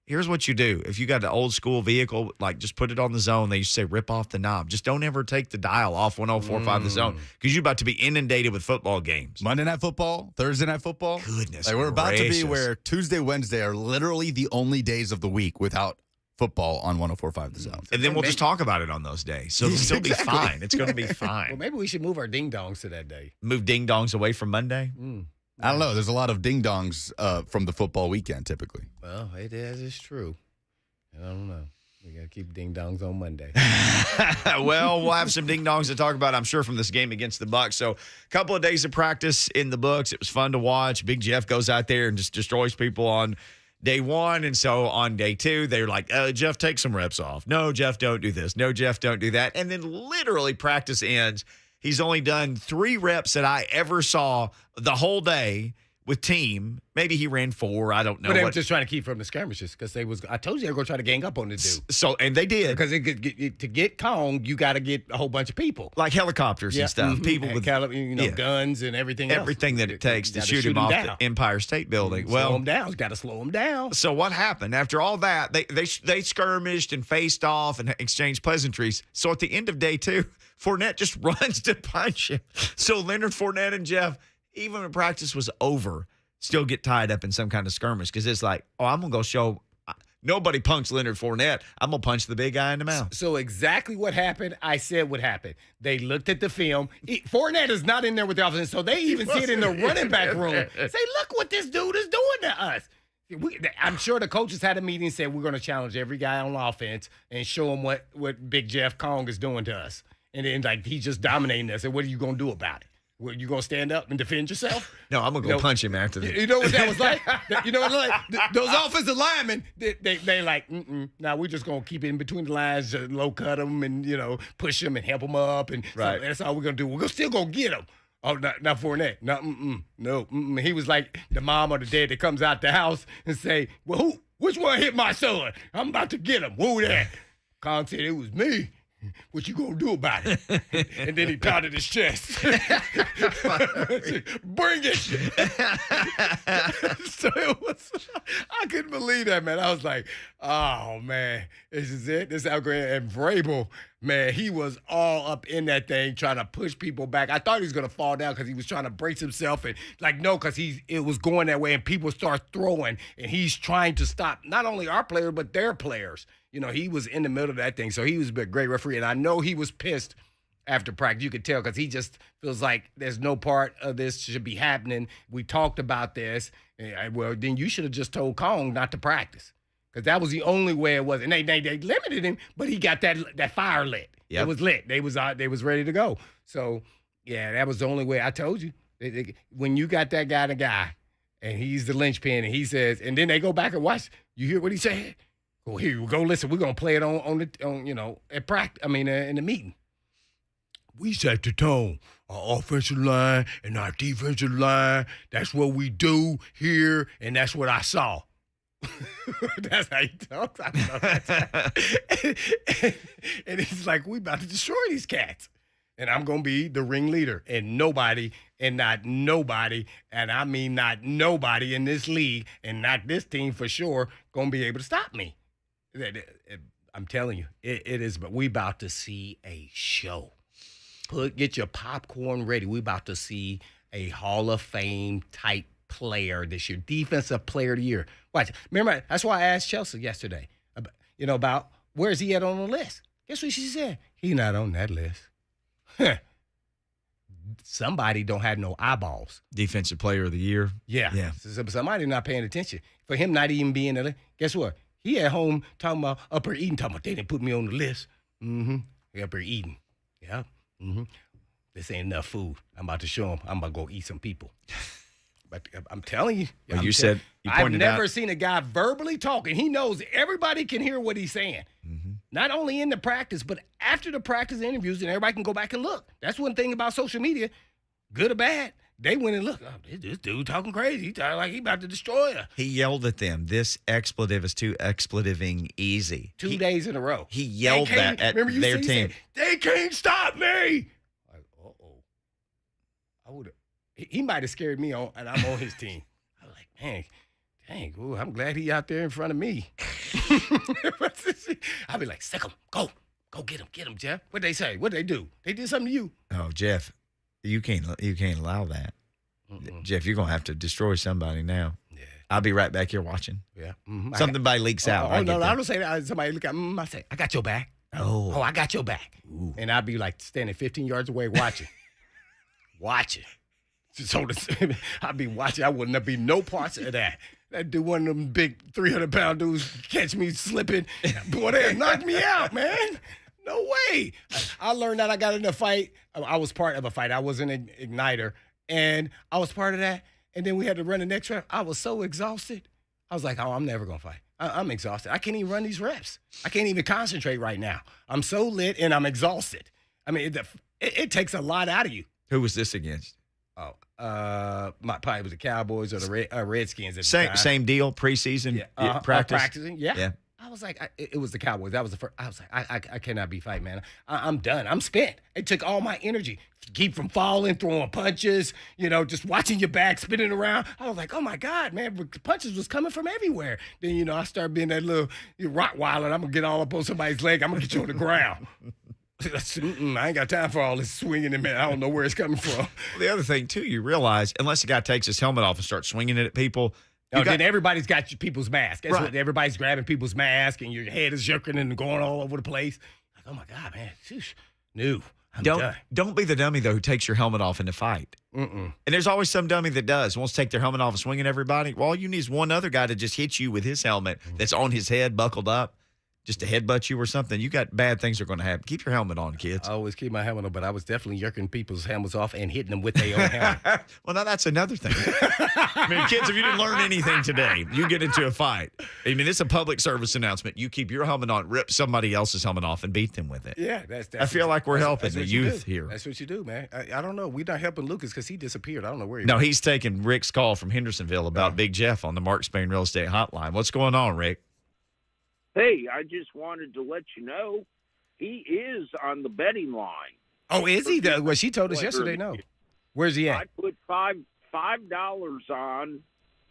here's what you do. If you got an old school vehicle, like just put it on the Zone. They used to say rip off the knob. Just don't ever take the dial off 104.5 The Zone, because you're about to be inundated with football games. Monday night football, Thursday night football. Goodness We're about to be gracious. where Tuesday, Wednesday are literally the only days of the week without football on 104.5 The Zone. And then we'll just talk about it on those days. So it'll still be fine. It's going to be Well, fine. maybe we should move our ding-dongs to that day. Move ding-dongs away from Monday. I don't know. There's a lot of ding-dongs from the football weekend typically. Well, it is true. I don't know. We got to keep ding-dongs on Monday. Well, we'll have some ding-dongs to talk about, I'm sure, from this game against the Bucs. So a couple of days of practice in the books. It was fun to watch. Big Jeff goes out there and just destroys people on day one. And so on day two, they're like, Jeff, take some reps off. No, Jeff, don't do this. No, Jeff, don't do that. And then literally practice ends. He's only done 3 reps that I ever saw the whole day with team. Maybe he ran 4. I don't know. But they were just trying to keep from the skirmishes because I told you they were going to try to gang up on the dude. So, and they did. Because to get Kong, you got to get a whole bunch of people. Like helicopters and stuff. Mhm. People And with guns and everything else. everything that it takes to Gotta shoot him off down. the Empire State Building. Slow him down. Got to slow him down. So what happened after all that? They skirmished and faced off and exchanged pleasantries. So at the end of day 2, Fournette just runs to punch him. So Leonard Fournette and Jeff, even when practice was over, still get tied up in some kind of skirmish, because it's like, I'm gonna go show. Nobody punched Leonard Fournette. I'm gonna punch the big guy in the mouth. So exactly what happened, I said would happen. They looked at the film. Fournette is not in there with the offense, so they even see it in the running back room. Say, look what this dude is doing to us. I'm sure the coaches had a meeting and said, we're going to challenge every guy on offense and show them what Big Jeff Kong is doing to us. And then, like, he's just dominating us. And what are you going to do about it? Well, you going to stand up and defend yourself? No, I'm gonna go punch him after this. You know what that was like? You know what like? Those offensive linemen, they like, now we're just going to keep it in between the lines, low cut them and, push them and help them up. And Right. so that's all we're going to do. We're still going to get them. Oh, not Fournette. No. He was like the mom or the dad that comes out the house and say, well, which one hit my son? I'm about to get him. Who that? Kong said, it was me. What you gonna do about it? And then he pounded his chest. Bring it. So it was, I couldn't believe that, man. I was like, oh, man, this is it. This is how great. And Vrabel, man, he was all up in that thing trying to push people back. I thought he was going to fall down because he was trying to brace himself. And no, because it was going that way and people start throwing. And he's trying to stop not only our players, but their players. He was in the middle of that thing. So he was a great referee. And I know he was pissed after practice. You could tell because he just feels like there's no part of this should be happening. We talked about this. Well, then you should have just told Kong not to practice because that was the only way it was. And they limited him, but he got that fire lit. Yep. It was lit. They was ready to go. So, yeah, that was the only way. I told you. When you got that guy, and he's the linchpin, and he says, and then they go back and watch. You hear what he said? Well, here we go. Listen, we're gonna play it at practice. In the meeting. We set the tone. Our offensive line and our defensive line. That's what we do here, and that's what I saw. That's how he talks. And he's like, we about to destroy these cats. And I'm going to be the ringleader. And nobody, and not nobody, and I mean not nobody in this league, and not this team for sure, going to be able to stop me. I'm telling you, it is, but we about to see a show. Get your popcorn ready. We about to see a Hall of Fame type player this year, defensive player of the year. Watch. Remember, that's why I asked Chelsea yesterday, about where's he at on the list. Guess what she said? He not on that list. Somebody don't have no eyeballs. Defensive player of the year. Yeah. So somebody not paying attention. For him not even being there, guess what? He at home talking about Upper Eden, talking about they didn't put me on the list. Upper Eden. Yeah. this ain't enough food. I'm about to show him. I'm about to go eat some people. But I'm telling you. Well, you I've pointed out. never seen a guy verbally talking. He knows everybody can hear what he's saying. Mm-hmm. Not only in the practice, but after the practice interviews, and everybody can go back and look. That's one thing about social media, good or bad. They went and looked. Oh, this dude talking crazy. He talking like he about to destroy her. He yelled at them, "This expletive is too expletiving easy." 2 days in a row. He yelled that at their team. They can't stop me. Like, I would have. He might have scared me on, and I'm on his team. I was like, dang, ooh, I'm glad he out there in front of me. I'll be like, sick him, go get him, Jeff. What'd they say? What'd they do? They did something to you. Oh, Jeff, you can't allow that. Mm-mm. Jeff, you're gonna have to destroy somebody now. Yeah. I'll be right back here watching. Yeah. Something leaks out. I don't say that. Somebody look at I say, I got your back. Oh, I got your back. Ooh. And I'd be like standing 15 yards away watching. Watching. So I'd be watching. I wouldn't be no parts of that. That dude, one of them big 300-pound dudes, catch me slipping. Boy, they knocked me out, man. No way. I learned that I got in a fight. I was part of a fight. I was an igniter, and I was part of that. And then we had to run the next rep. I was so exhausted. I was like, oh, I'm never going to fight. I'm exhausted. I can't even run these reps. I can't even concentrate right now. I'm so lit, and I'm exhausted. I mean, it takes a lot out of you. Who was this against? Probably was the Cowboys or the Redskins at the time. Same deal. Preseason practice. Practicing. Yeah. I was like, it was the Cowboys. That was the first. I was like, I cannot be fighting, man. I'm done. I'm spent. It took all my energy to keep from falling, throwing punches. Just watching your back spinning around. I was like, oh my God, man, punches was coming from everywhere. Then I started being that little Rottweiler. I'm gonna get all up on somebody's leg. I'm gonna get you on the ground. I ain't got time for all this swinging and man. I don't know where it's coming from. Well, the other thing too, you realize unless the guy takes his helmet off and starts swinging it at people, then everybody's got people's mask. That's right. what everybody's grabbing people's mask, and your head is jerking and going all over the place. Like, oh my God, man, sheesh. No, I'm done. Don't be the dummy though who takes your helmet off in the fight. Mm-mm. And there's always some dummy that wants to take their helmet off and swing at everybody. Well, all you need is one other guy to just hit you with his helmet that's on his head, buckled up. Just to headbutt you or something, you got bad things are going to happen. Keep your helmet on, kids. I always keep my helmet on, but I was definitely yerking people's helmets off and hitting them with their own helmet. Well, now that's another thing. I mean, kids, if you didn't learn anything today, you get into a fight. I mean, it's a public service announcement. You keep your helmet on, rip somebody else's helmet off, and beat them with it. Yeah, I feel like we're helping the youth here. That's what you do, man. I don't know. We're not helping Lucas because he disappeared. I don't know where he No, went. he's taking Rick's call from Hendersonville about Big Jeff on the Mark Spain Real Estate Hotline. What's going on, Rick? Hey, I just wanted to let you know he is on the betting line. Oh, is he? Well, she told us yesterday, no. Where's he at? I put $5 on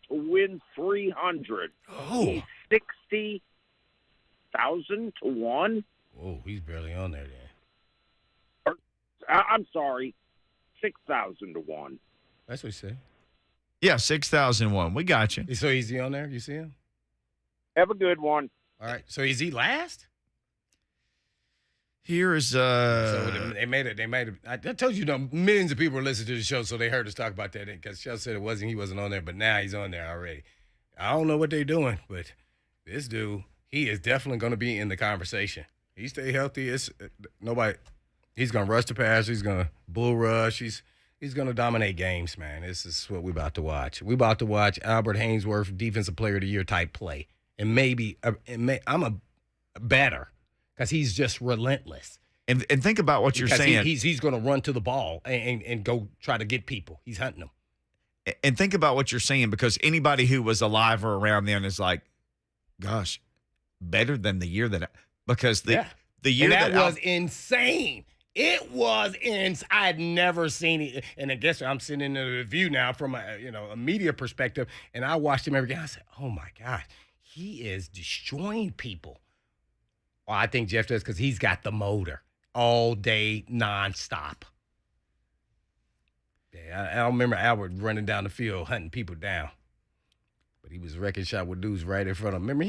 to win $300. Oh. He's 60,000 to 1. Oh, he's barely on there then. I'm sorry, 6,000 to 1. That's what he said. Yeah, 6,001. We got you. So is he on there? You see him? Have a good one. All right. So is he last? Here is So they made it. I told you, millions of people listen to the show, so they heard us talk about that. Because Shell said he wasn't on there, but now he's on there already. I don't know what they're doing, but this dude, he is definitely going to be in the conversation. He stay healthy. It's nobody. He's going to rush the pass. He's going to bull rush. He's going to dominate games, man. This is what we're about to watch. We're about to watch Albert Haynesworth, Defensive Player of the Year type play. And maybe I'm a better because he's just relentless. And think about what you're saying. He's going to run to the ball and go try to get people. He's hunting them. And think about what you're saying, because anybody who was alive or around then is like, gosh, better than the year that because the year that was insane. It was I had never seen it, and I guess I'm sitting in the review now from a media perspective, and I watched him every game. I said, "Oh my God, he is destroying people." Well, I think Jeff does because he's got the motor all day, nonstop. Yeah, I don't remember Albert running down the field hunting people down, but he was wrecking shot with dudes right in front of him. Remember,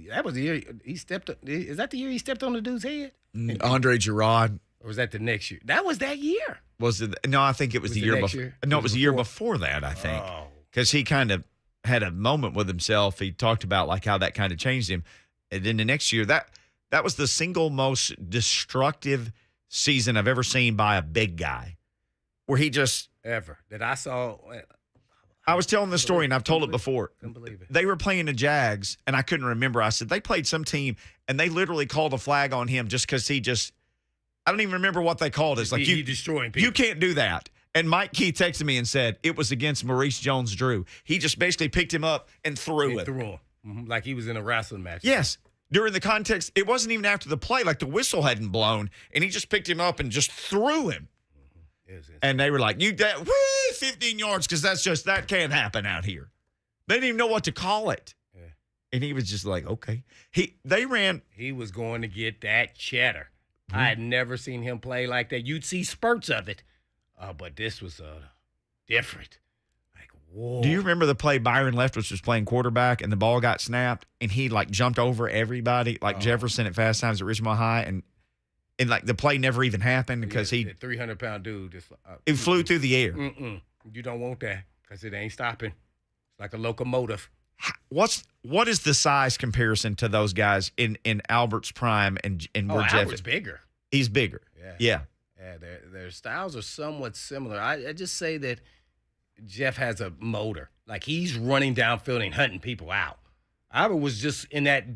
that was the year he stepped. Is that the year he stepped on the dude's head? Andre Girard. Or was that the next year? That was that year. Was it? No, I think it was the year before. No, it was the year before that, I think. Because he kind of had a moment with himself. He talked about like how that kind of changed him. And then the next year, that was the single most destructive season I've ever seen by a big guy. where he just Ever that I saw. I was telling the story, and I've told it before. Couldn't believe it. They were playing the Jags, and I couldn't remember. I said, they played some team, and they literally called a flag on him just because I don't even remember what they called it. It's like, He destroying people. You can't do that. And Mike Key texted me and said it was against Maurice Jones-Drew. He just basically picked him up and threw him. Threw him. Like he was in a wrestling match. Yes. During the context, it wasn't even after the play. Like the whistle hadn't blown, and he just picked him up and just threw him. And they were like, 15 yards, because that can't happen out here. They didn't even know what to call it. Yeah. And he was just like, okay. He was going to get that cheddar. I had never seen him play like that. You'd see spurts of it. But this was different. Like, whoa. Do you remember the play Byron Leftwich was playing quarterback and the ball got snapped and he like jumped over everybody like Jefferson at Fast Times at Richmond High and like the play never even happened because the 300-pound dude just it flew through the air. You don't want that because it ain't stopping. It's like a locomotive. What is the size comparison to those guys in Albert's prime and where Jeff Albert's is? bigger. He's bigger. Yeah. Yeah, their styles are somewhat similar. I just say that Jeff has a motor. Like he's running downfield and hunting people out. Albert was just in that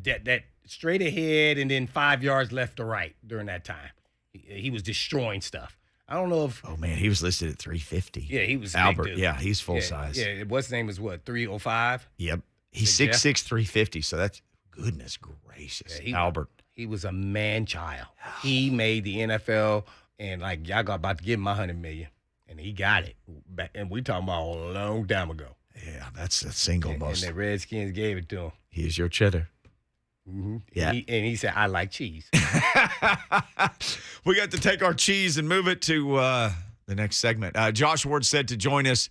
straight ahead and then 5 yards left to right during that time. He was destroying stuff. I don't know if. Oh man, he was listed at 350. Yeah, he was Albert. big dude. Yeah, he's full size. Yeah, what's his name is what 305. Yep, he's 6'6", 350. So that's goodness gracious, Albert. He was a man child. He made the NFL, and like y'all got about to give him $100 million, and he got it. And we talking about a long time ago. Yeah, that's a single most. And the Redskins gave it to him. Here's your cheddar. Mm-hmm. Yeah, and he said, "I like cheese." We got to take our cheese and move it to the next segment. Josh Wards said to join us.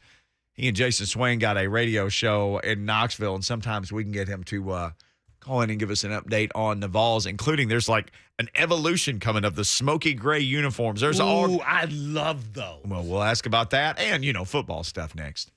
He and Jason Swain got a radio show in Knoxville, and sometimes we can get him to call in and give us an update on the Vols, including there's like an evolution coming of the smoky gray uniforms. There's I love those. Well, we'll ask about that and, football stuff next.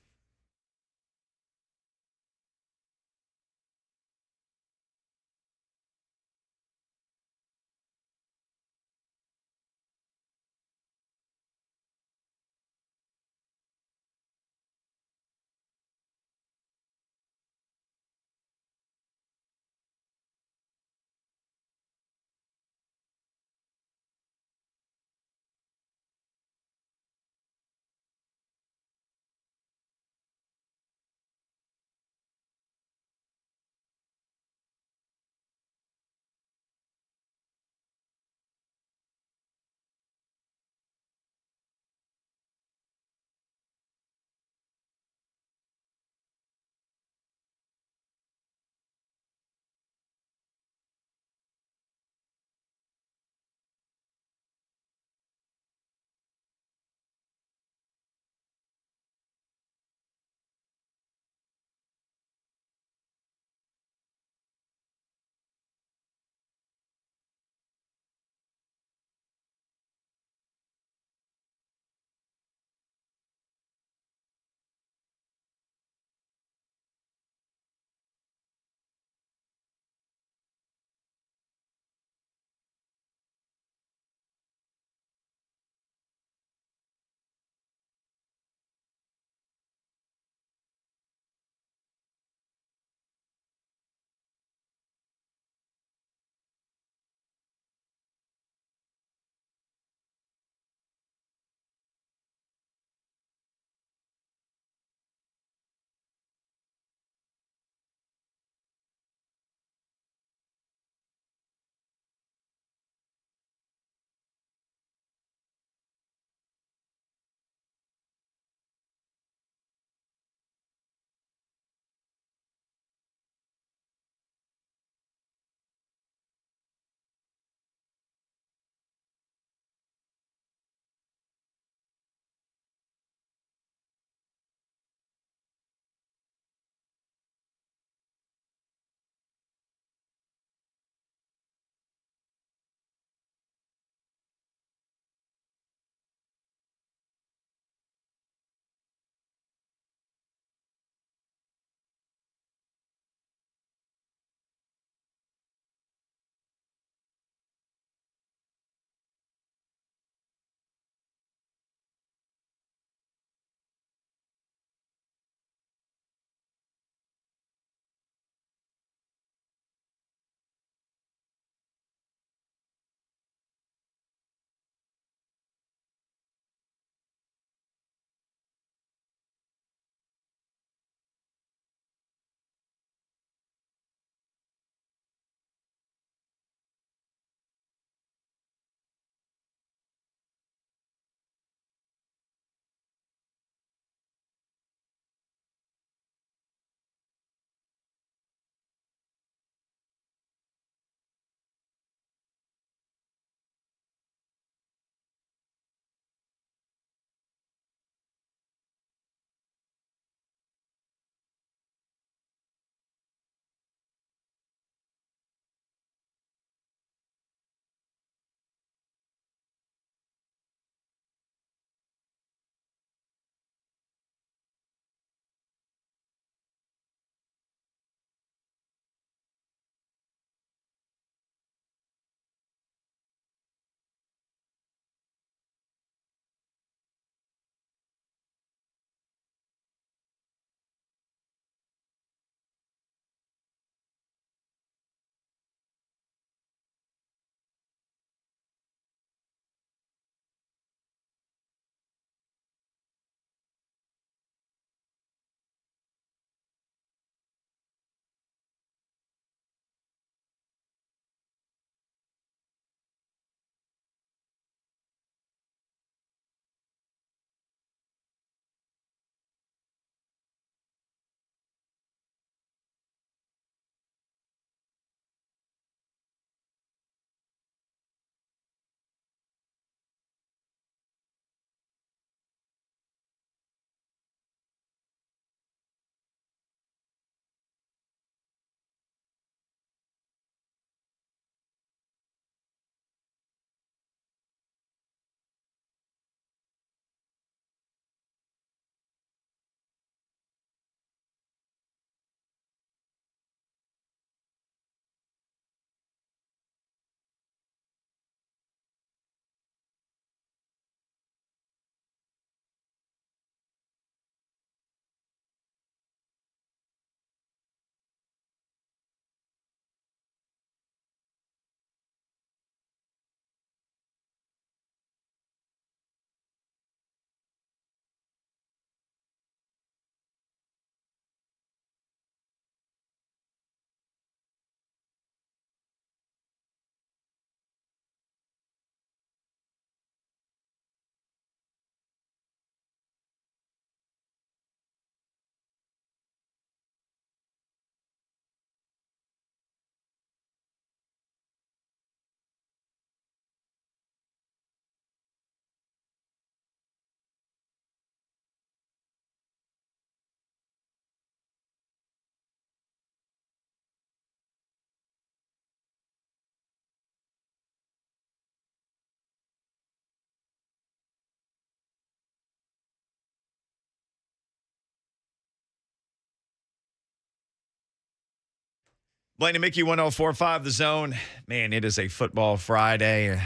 Blaine and Mickey 1045 The Zone. Man, it is a football Friday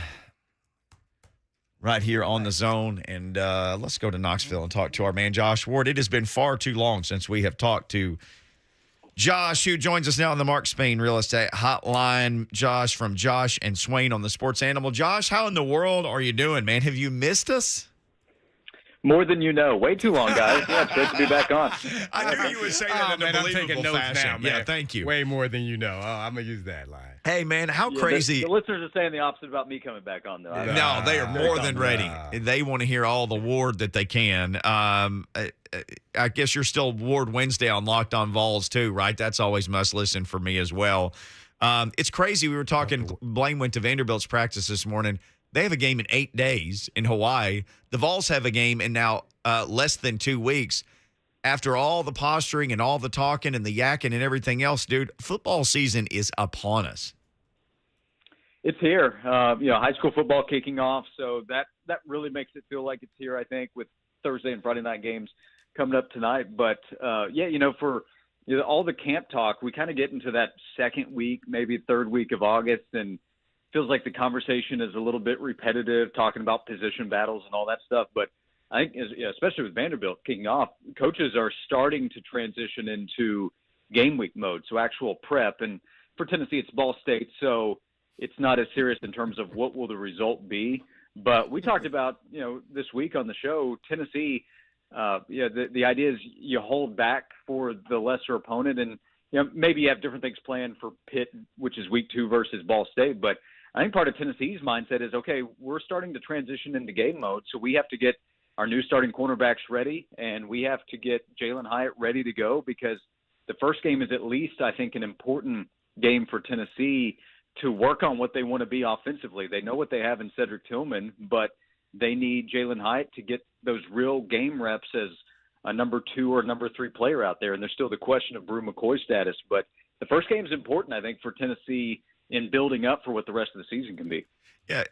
right here on The Zone. And let's go to Knoxville and talk to our man Josh Ward. It has been far too long since we have talked to Josh, who joins us now on the Mark Spain Real Estate Hotline. Josh from Josh and Swain on the Sports Animal. Josh, how in the world are you doing, man? Have you missed us? More than you know. Way too long, guys. Yeah, it's great to be back on. I knew you would say that in a I'm taking believable notes fashion. now, man. Yeah, thank you. Way more than you know. Oh, I'm going to use that line. Hey, man, how Yeah, crazy. The listeners are saying the opposite about me coming back on, though. No, they are more than ready. They want to hear all the Ward that they can. I guess you're still Ward Wednesday on Locked On Vols, too, right? That's always must listen for me as well. It's crazy. We were talking, Blaine went to Vanderbilt's practice this morning. They have a game in 8 days in Hawaii. The Vols have a game in now less than 2 weeks. After all the posturing and all the talking and the yakking and everything else, dude, football season is upon us. It's here. High school football kicking off, so that really makes it feel like it's here, I think, with Thursday and Friday night games coming up tonight. But, for all the camp talk, we kind of get into that second week, maybe third week of August, and feels like the conversation is a little bit repetitive, talking about position battles and all that stuff. But I think, especially with Vanderbilt kicking off, coaches are starting to transition into game week mode, so actual prep. And for Tennessee, it's Ball State, so it's not as serious in terms of what will the result be. But we talked about, this week on the show, Tennessee, the idea is you hold back for the lesser opponent, and maybe you have different things planned for Pitt, which is week 2 versus Ball State. But I think part of Tennessee's mindset is, okay, we're starting to transition into game mode, so we have to get our new starting cornerbacks ready, and we have to get Jalen Hyatt ready to go, because the first game is at least, I think, an important game for Tennessee to work on what they want to be offensively. They know what they have in Cedric Tillman, but they need Jalen Hyatt to get those real game reps as a number 2 or number 3 player out there. And there's still the question of Brew McCoy's status. But the first game is important, I think, for Tennessee in building up for what the rest of the season can be. Yeah,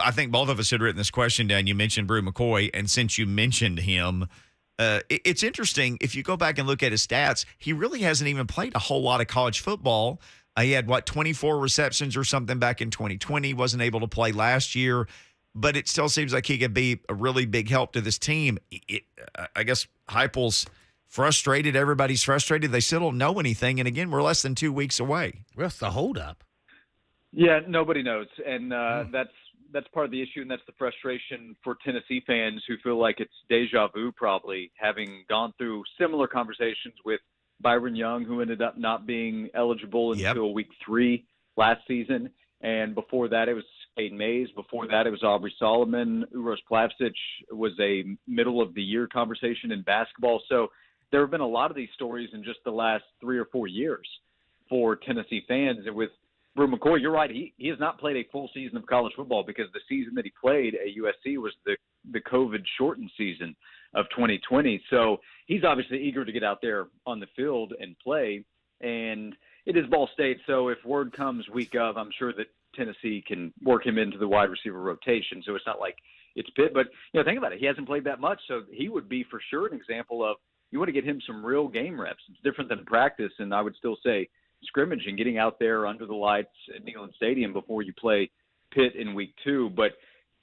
I think both of us had written this question down. You mentioned Brew McCoy, and since you mentioned him, it's interesting. If you go back and look at his stats, he really hasn't even played a whole lot of college football. He had, 24 receptions or something back in 2020. Wasn't able to play last year, but it still seems like he could be a really big help to this team. I guess Heupel's frustrated. Everybody's frustrated. They still don't know anything. And, again, we're less than 2 weeks away. What's the holdup? Yeah, nobody knows. And that's part of the issue, and that's the frustration for Tennessee fans who feel like it's deja vu, probably, having gone through similar conversations with Byron Young, who ended up not being eligible until week 3 last season. And before that, it was Caden Mays. Before that, it was Aubrey Solomon. Uros Plavsic was a middle-of-the-year conversation in basketball. So there have been a lot of these stories in just the last 3 or 4 years for Tennessee fans. And with Brew McCoy, you're right. He has not played a full season of college football, because the season that he played at USC was the COVID-shortened season of 2020. So he's obviously eager to get out there on the field and play. And it is Ball State, so if word comes week of, I'm sure that Tennessee can work him into the wide receiver rotation. So it's not like it's Pitt. But, think about it. He hasn't played that much, so he would be for sure an example of, you want to get him some real game reps. It's different than practice, and I would still say scrimmage and getting out there under the lights at Neyland Stadium before you play Pitt in week 2. But,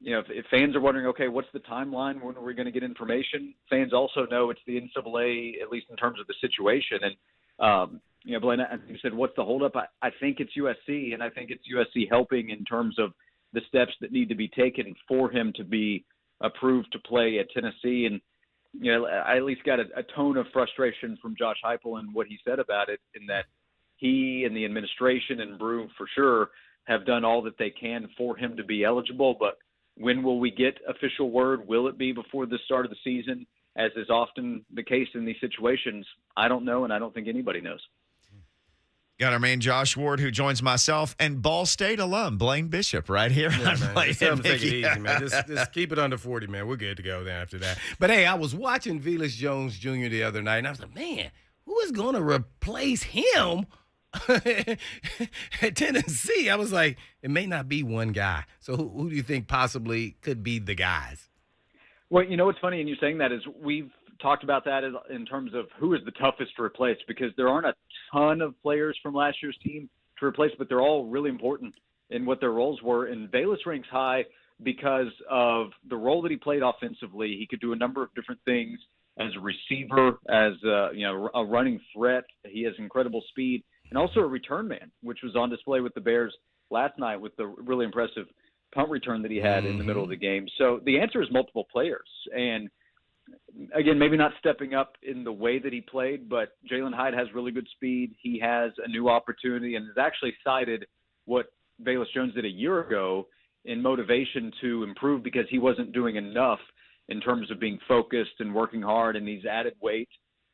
if fans are wondering, okay, what's the timeline? When are we going to get information? Fans also know it's the NCAA, at least in terms of the situation. And, Blaine, you said, what's the holdup? I think it's USC, and I think it's USC helping in terms of the steps that need to be taken for him to be approved to play at Tennessee. And, I at least got a tone of frustration from Josh Heupel and what he said about it, in that he and the administration and Brew for sure have done all that they can for him to be eligible. But when will we get official word? Will it be before the start of the season, as is often the case in these situations? I don't know, and I don't think anybody knows. Got our man Josh Ward, who joins myself and Ball State alum Blaine Bishop right here. Yeah, man. Take it easy, man. Just keep it under 40, man. We're good to go then after that. But, hey, I was watching Velus Jones Jr. the other night, and I was like, man, who is going to replace him at Tennessee? I was like, it may not be one guy. So who do you think possibly could be the guys? Well, what's funny in you saying that is we've talked about that in terms of who is the toughest to replace, because there aren't a ton of players from last year's team to replace, but they're all really important in what their roles were. And Bayless ranks high because of the role that he played offensively. He could do a number of different things as a receiver, as a running threat. He has incredible speed, and also a return man, which was on display with the Bears last night with the really impressive punt return that he had in the middle of the game. So the answer is multiple players. And again, maybe not stepping up in the way that he played, but Jalen Hyde has really good speed. He has a new opportunity and has actually cited what Bayless Jones did a year ago in motivation to improve, because he wasn't doing enough in terms of being focused and working hard, and he's added weight.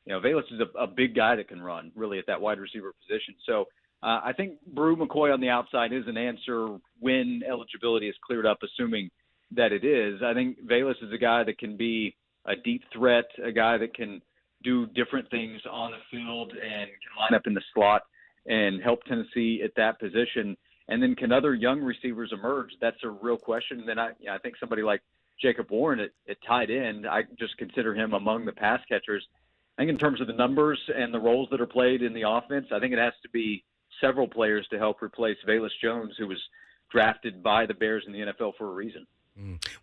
Bayless is a big guy that can run really at that wide receiver position. So I think Brew McCoy on the outside is an answer when eligibility is cleared up, assuming that it is. I think Bayless is a guy that can be a deep threat, a guy that can do different things on the field and can line up in the slot and help Tennessee at that position. And then can other young receivers emerge? That's a real question. And then I think somebody like Jacob Warren at tight end, I just consider him among the pass catchers. I think in terms of the numbers and the roles that are played in the offense, I think it has to be several players to help replace Bayless Jones, who was drafted by the Bears in the NFL for a reason.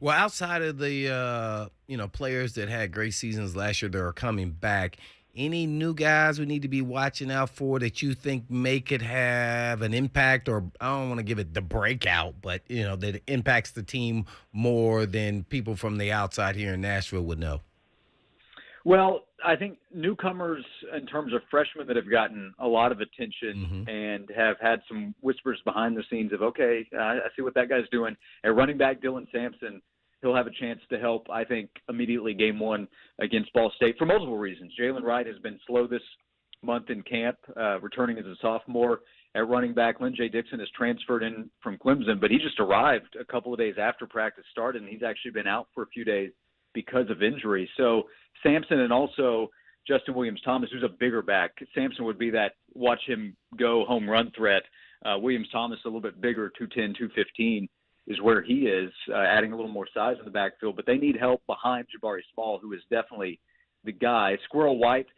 Well, outside of the players that had great seasons last year that are coming back, any new guys we need to be watching out for that you think could have an impact, or I don't want to give it the breakout, but that impacts the team more than people from the outside here in Nashville would know? Well, I think newcomers in terms of freshmen that have gotten a lot of attention and have had some whispers behind the scenes of, okay, I see what that guy's doing. At running back, Dylan Sampson, he'll have a chance to help, I think, immediately game one against Ball State for multiple reasons. Jalen Wright has been slow this month in camp, returning as a sophomore. At running back, Lynn J. Dixon has transferred in from Clemson, but he just arrived a couple of days after practice started, and he's actually been out for a few days because of injury. So Sampson, and also Justin Williams-Thomas, who's a bigger back. Sampson would be that watch him go home run threat. Williams-Thomas, a little bit bigger, 210, 215, is where he is, adding a little more size in the backfield. But they need help behind Jabari Small, who is definitely the guy. Squirrel White,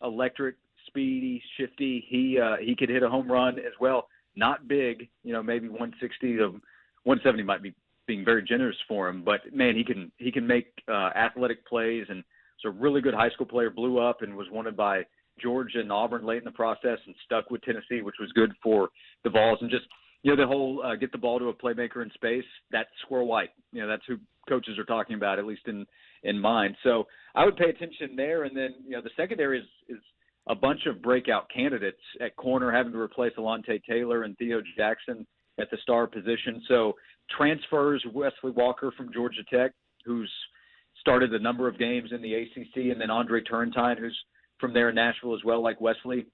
electric, speedy, shifty. He could hit a home run as well. Not big, maybe 160 to 170 might be being very generous for him, but man, he can make athletic plays, and it's a really good high school player. Blew up and was wanted by Georgia and Auburn late in the process, and stuck with Tennessee, which was good for the Vols. And just the whole get the ball to a playmaker in space. That's Squirrel White. That's who coaches are talking about, at least in mind. So I would pay attention there. And then the secondary is a bunch of breakout candidates at corner, having to replace Alontae Taylor and Theo Jackson at the star position. So transfers, Wesley Walker from Georgia Tech, who's started a number of games in the ACC, and then Andre Turrentine, who's from there in Nashville as well, like Wesley.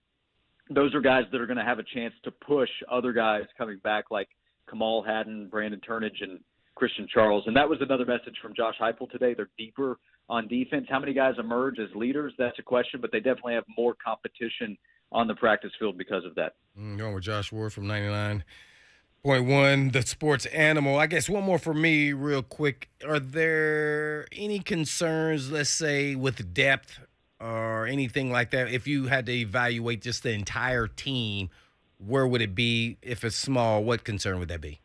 Those are guys that are going to have a chance to push other guys coming back like Kamal Haddon, Brandon Turnage, and Christian Charles. And that was another message from Josh Heupel today. They're deeper on defense. How many guys emerge as leaders? That's a question, but they definitely have more competition on the practice field because of that. Going with Josh Ward from 99.1, the sports animal. I guess one more for me real quick. Are there any concerns, let's say, with depth or anything like that? If you had to evaluate just the entire team, where would it be? If it's small, what concern would that be?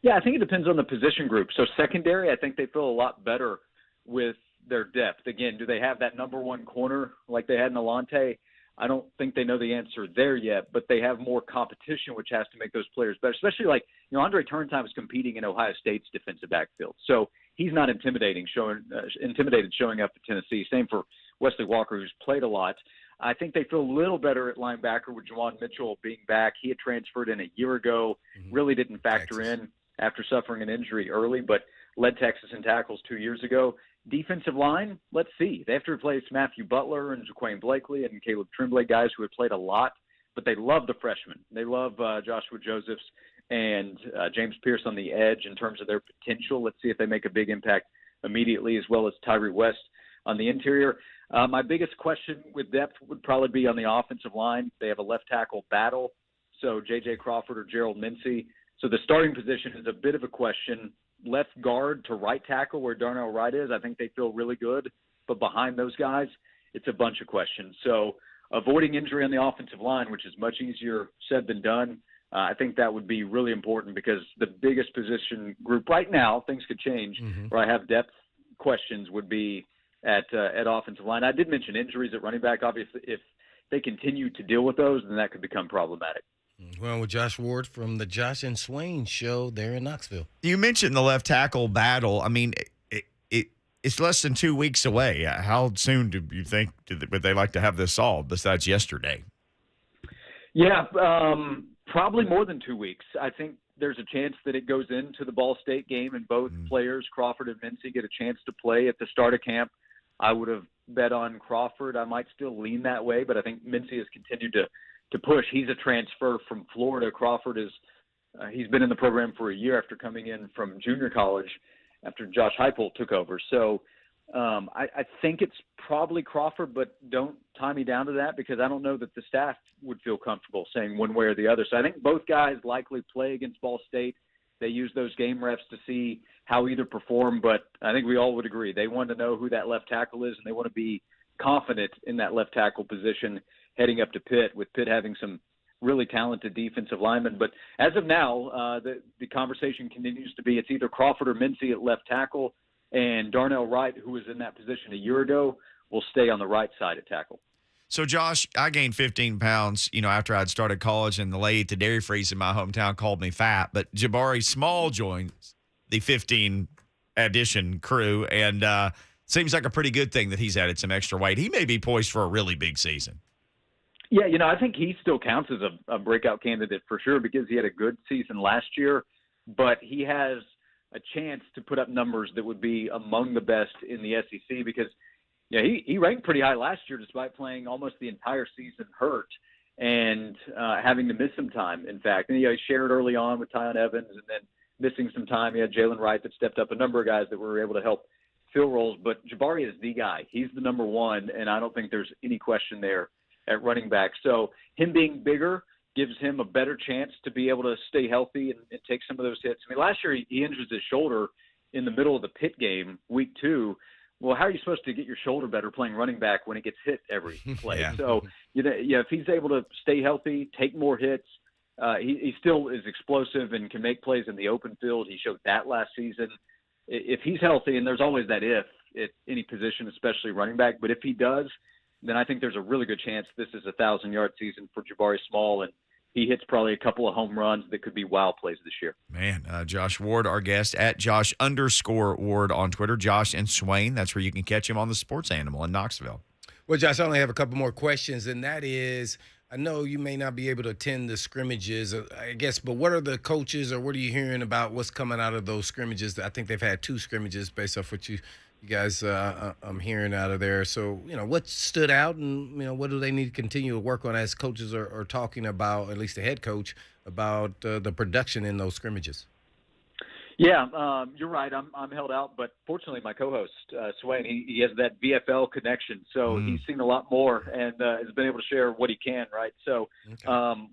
Yeah, I think it depends on the position group. So secondary, I think they feel a lot better with their depth. Again, do they have that number one corner like they had in Alontae? I don't think they know the answer there yet, but they have more competition, which has to make those players better, especially like, Andre Turrentine was competing in Ohio State's defensive backfield. So he's not intimidated showing up at Tennessee. Same for Wesley Walker, who's played a lot. I think they feel a little better at linebacker with Juwan Mitchell being back. He had transferred in a year ago, really didn't factor in after suffering an injury early, but led Texas in tackles 2 years ago. Defensive line, let's see. They have to replace Matthew Butler and Jaquane Blakely and Caleb Tremblay, guys who have played a lot, but they love the freshmen. They love Joshua Josephs and James Pierce on the edge in terms of their potential. Let's see if they make a big impact immediately, as well as Tyree West on the interior. My biggest question with depth would probably be on the offensive line. They have a left tackle battle, so J.J. Crawford or Gerald Mincy. So the starting position is a bit of a question. Left guard to right tackle, where Darnell Wright is, I think they feel really good but behind those guys, it's a bunch of questions. So avoiding injury on the offensive line, which is much easier said than done, I think that would be really important because the biggest position group right now, things could change, where I have depth questions would be at offensive line. I did mention injuries at running back. Obviously, if they continue to deal with those, then that could become problematic. Well, with Josh Ward from the Josh and Swain show there in Knoxville. You mentioned the left tackle battle. I mean, it's less than 2 weeks away. How soon do you think would they like to have this solved besides yesterday? Yeah, probably more than 2 weeks. I think there's a chance that it goes into the Ball State game and both players, Crawford and Mincy, get a chance to play at the start of camp. I would have bet on Crawford. I might still lean that way, but I think Mincy has continued to push. He's a transfer from Florida. Crawford is he's been in the program for a year after coming in from junior college after Josh Heupel took over. So I think it's probably Crawford, but don't tie me down to that because I don't know that the staff would feel comfortable saying one way or the other. So I think both guys likely play against Ball State. They use those game reps to see how either perform, but I think we all would agree they want to know who that left tackle is, and they want to be confident in that left tackle position heading up to Pitt, with Pitt having some really talented defensive linemen. But as of now, the conversation continues to be it's either Crawford or Mincy at left tackle, and Darnell Wright, who was in that position a year ago, will stay on the right side at tackle. So, Josh, I gained 15 pounds, after I'd started college, and the lady at the Dairy Freeze in my hometown called me fat. But Jabari Small joins the 15 addition crew, and seems like a pretty good thing that he's added some extra weight. He may be poised for a really big season. Yeah, I think he still counts as a breakout candidate for sure because he had a good season last year, but he has a chance to put up numbers that would be among the best in the SEC because he ranked pretty high last year despite playing almost the entire season hurt and having to miss some time, in fact. And he shared early on with Tyon Evans and then missing some time. He had Jalen Wright that stepped up, a number of guys that were able to help fill roles. But Jabari is the guy. He's the number one, and I don't think there's any question there at running back. So him being bigger gives him a better chance to be able to stay healthy and take some of those hits. I mean, last year he injured his shoulder in the middle of the Pitt game, week 2. Well, how are you supposed to get your shoulder better playing running back when it gets hit every play? Yeah. So, if he's able to stay healthy, take more hits, he still is explosive and can make plays in the open field. He showed that last season. If he's healthy, and there's always that if at any position, especially running back, but if he does, then I think there's a really good chance this is a 1,000-yard season for Jabari Small, and he hits probably a couple of home runs that could be wild plays this year. Man, Josh Ward, our guest, at Josh_Ward on Twitter, Josh and Swain. That's where you can catch him on the Sports Animal in Knoxville. Well, Josh, I only have a couple more questions, and that is, I know you may not be able to attend the scrimmages, I guess, but what are the coaches or what are you hearing about what's coming out of those scrimmages? I think they've had 2 scrimmages based off what you guys I'm hearing out of there. So, what stood out and, what do they need to continue to work on as coaches are talking about, at least the head coach, about the production in those scrimmages? Yeah, you're right. I'm held out, but fortunately my co-host, Swain, he has that VFL connection, so he's seen a lot more and has been able to share what he can, right? So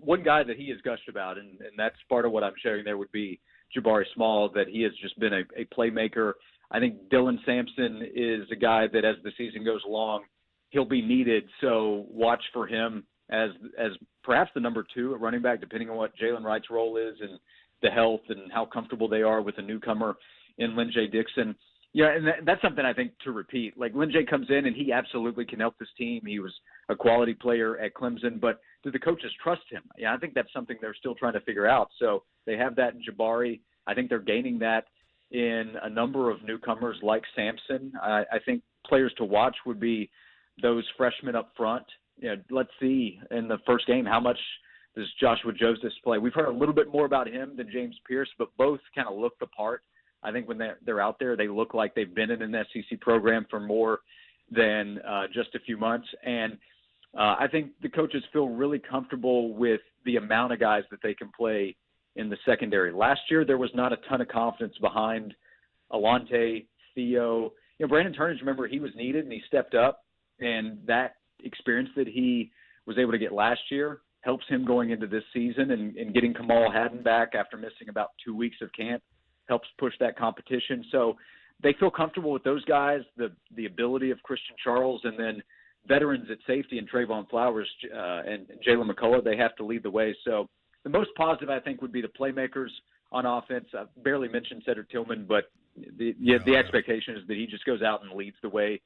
one guy that he has gushed about, and that's part of what I'm sharing there, would be Jabari Small, that he has just been a playmaker. I think Dylan Sampson is a guy that as the season goes along, he'll be needed. So watch for him as perhaps the number 2 at running back, depending on what Jalen Wright's role is and the health and how comfortable they are with a newcomer in Lynn-J Dixon. Yeah, and that's something I think to repeat. Like Lynn-J comes in and he absolutely can help this team. He was a quality player at Clemson, but do the coaches trust him? Yeah, I think that's something they're still trying to figure out. So they have that in Jabari. I think they're gaining that in a number of newcomers like Sampson. I think players to watch would be those freshmen up front. Let's see in the first game how much does Joshua Joseph play. We've heard a little bit more about him than James Pierce, but both kind of look the part. I think when they're out there, they look like they've been in an SEC program for more than just a few months. And I think the coaches feel really comfortable with the amount of guys that they can play in the secondary. Last year, there was not a ton of confidence behind Alante, Theo. Brandon Turnage, remember, he was needed and he stepped up, and that experience that he was able to get last year helps him going into this season, and getting Kamal Haddon back after missing about 2 weeks of camp helps push that competition. So they feel comfortable with those guys, the ability of Christian Charles, and then veterans at safety and Trayvon Flowers and Jalen McCullough. They have to lead the way. So the most positive, I think, would be the playmakers on offense. I've barely mentioned Cedric Tillman, but the expectation is that he just goes out and leads the way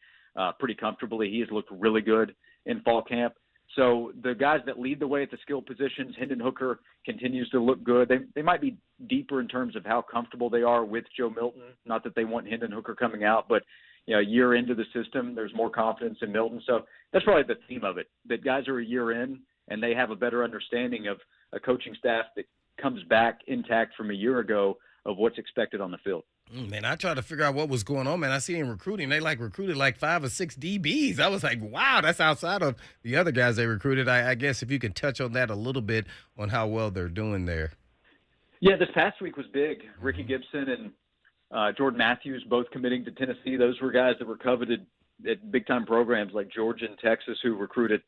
pretty comfortably. He has looked really good in fall camp. So the guys that lead the way at the skill positions, Hendon Hooker continues to look good. They might be deeper in terms of how comfortable they are with Joe Milton. Not that they want Hendon Hooker coming out, but a year into the system, there's more confidence in Milton. So that's probably the theme of it, that guys are a year in and they have a better understanding of a coaching staff that comes back intact from a year ago of what's expected on the field. Man, I tried to figure out what was going on, man. I see in recruiting, they recruited 5 or 6 DBs. I was like, wow, that's outside of the other guys they recruited. I guess if you can touch on that a little bit on how well they're doing there. Yeah, this past week was big. Ricky Gibson and Jordan Matthews both committing to Tennessee. Those were guys that were coveted at big-time programs like Georgia and Texas who recruited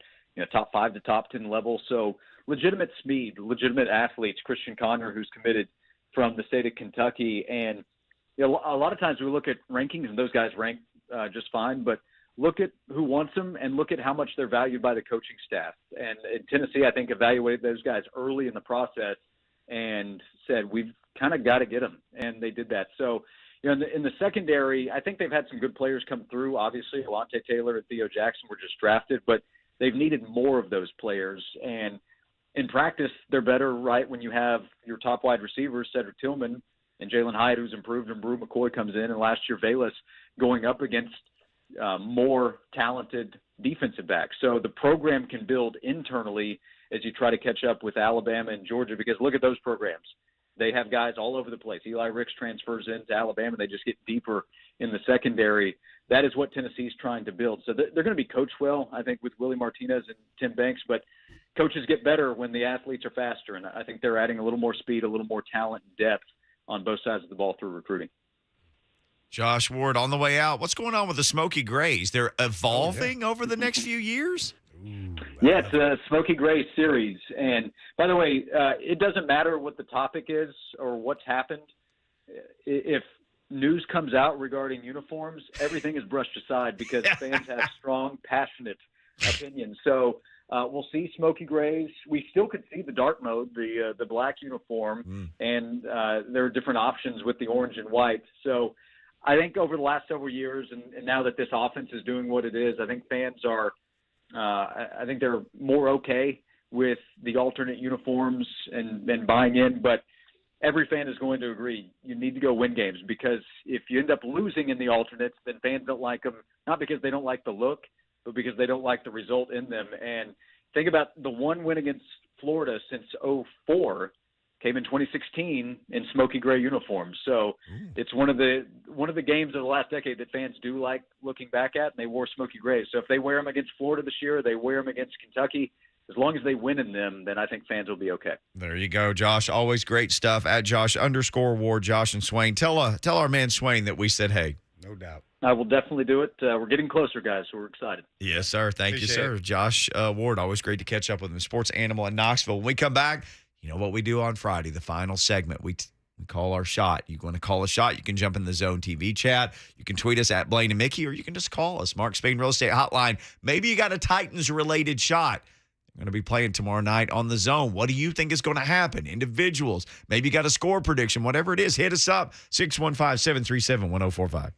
top 5 to top 10 level. So legitimate speed, legitimate athletes. Christian Conner, who's committed from the state of Kentucky. And a lot of times we look at rankings and those guys rank just fine, but look at who wants them and look at how much they're valued by the coaching staff. And in Tennessee, I think, evaluated those guys early in the process and said, we've kind of got to get them. And they did that. So, in the secondary, I think they've had some good players come through. Obviously, Alontae Taylor and Theo Jackson were just drafted, but they've needed more of those players. And in practice, they're better, right, when you have your top wide receivers, Cedric Tillman and Jalen Hyatt, who's improved, and Brew McCoy comes in, and last year Bayless going up against more talented defensive backs. So the program can build internally as you try to catch up with Alabama and Georgia, because look at those programs. They have guys all over the place. Eli Ricks transfers into Alabama. They just get deeper in the secondary. That is what Tennessee's trying to build. So they're going to be coached well, I think, with Willie Martinez and Tim Banks, but coaches get better when the athletes are faster, and I think they're adding a little more speed, a little more talent and depth on both sides of the ball through recruiting. Josh Ward, on the way out, what's going on with the Smoky Grays? They're evolving over the next few years? Yeah, it's a Smoky Gray series. And by the way, it doesn't matter what the topic is or what's happened. If news comes out regarding uniforms, everything is brushed aside because fans have strong, passionate opinions. So we'll see Smoky Grays. We still could see the dark mode, the black uniform, and there are different options with the orange and white. So I think over the last several years, and now that this offense is doing what it is, I think fans are I think they're more okay with the alternate uniforms and buying in. But every fan is going to agree you need to go win games, because if you end up losing in the alternates, then fans don't like them, not because they don't like the look, but because they don't like the result in them. And think about the one win against Florida since 2004 came in 2016 in Smoky Gray uniforms. So it's one of the games of the last decade that fans do like looking back at, and they wore Smoky Gray. So if they wear them against Florida this year, or they wear them against Kentucky, as long as they win in them, then I think fans will be okay. There you go, Josh. Always great stuff. At Josh_Ward, Josh and Swain. Tell our man Swain that we said hey. No doubt. I will definitely do it. We're getting closer, guys, so we're excited. Yes, sir. Thank you, Appreciate sir. it. Josh Ward, always great to catch up with him. Sports animal in Knoxville. When we come back, you know what we do on Friday, the final segment. We call our shot. You want to call a shot, you can jump in the Zone TV chat. You can tweet us at Blaine and Mickey, or you can just call us, Mark Spain Real Estate Hotline. Maybe you got a Titans-related shot. We're going to be playing tomorrow night on the Zone. What do you think is going to happen? Individuals. Maybe you got a score prediction. Whatever it is, hit us up, 615-737-1045.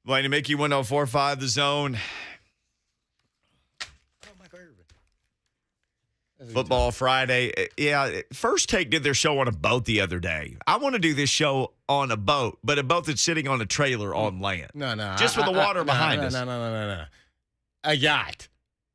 Blaine and Mickey, 104.5 The Zone. Football Friday. Yeah, First Take did their show on a boat the other day. I want to do this show on a boat, but a boat that's sitting on a trailer on land. No. Just with the water behind us. No. A yacht.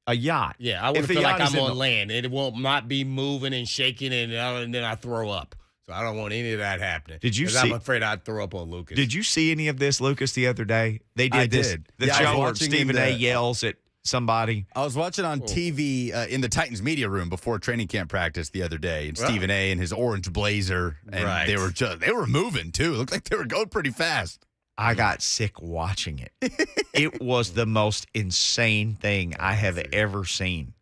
A yacht. Yeah, I want to feel like I'm on land. It won't not be moving and shaking and then I throw up. So I don't want any of that happening. Did you see? I'm afraid I'd throw up on Lucas. Did you see any of this, Lucas, the other day? They did I this. did. The Yeah, I was show where watching Stephen in A. the- yells at somebody. I was watching on TV in the Titans media room before training camp practice the other day, and Stephen A. in his orange blazer, and they were moving too. It looked like they were going pretty fast. I got sick watching it. It was the most insane thing I have ever seen.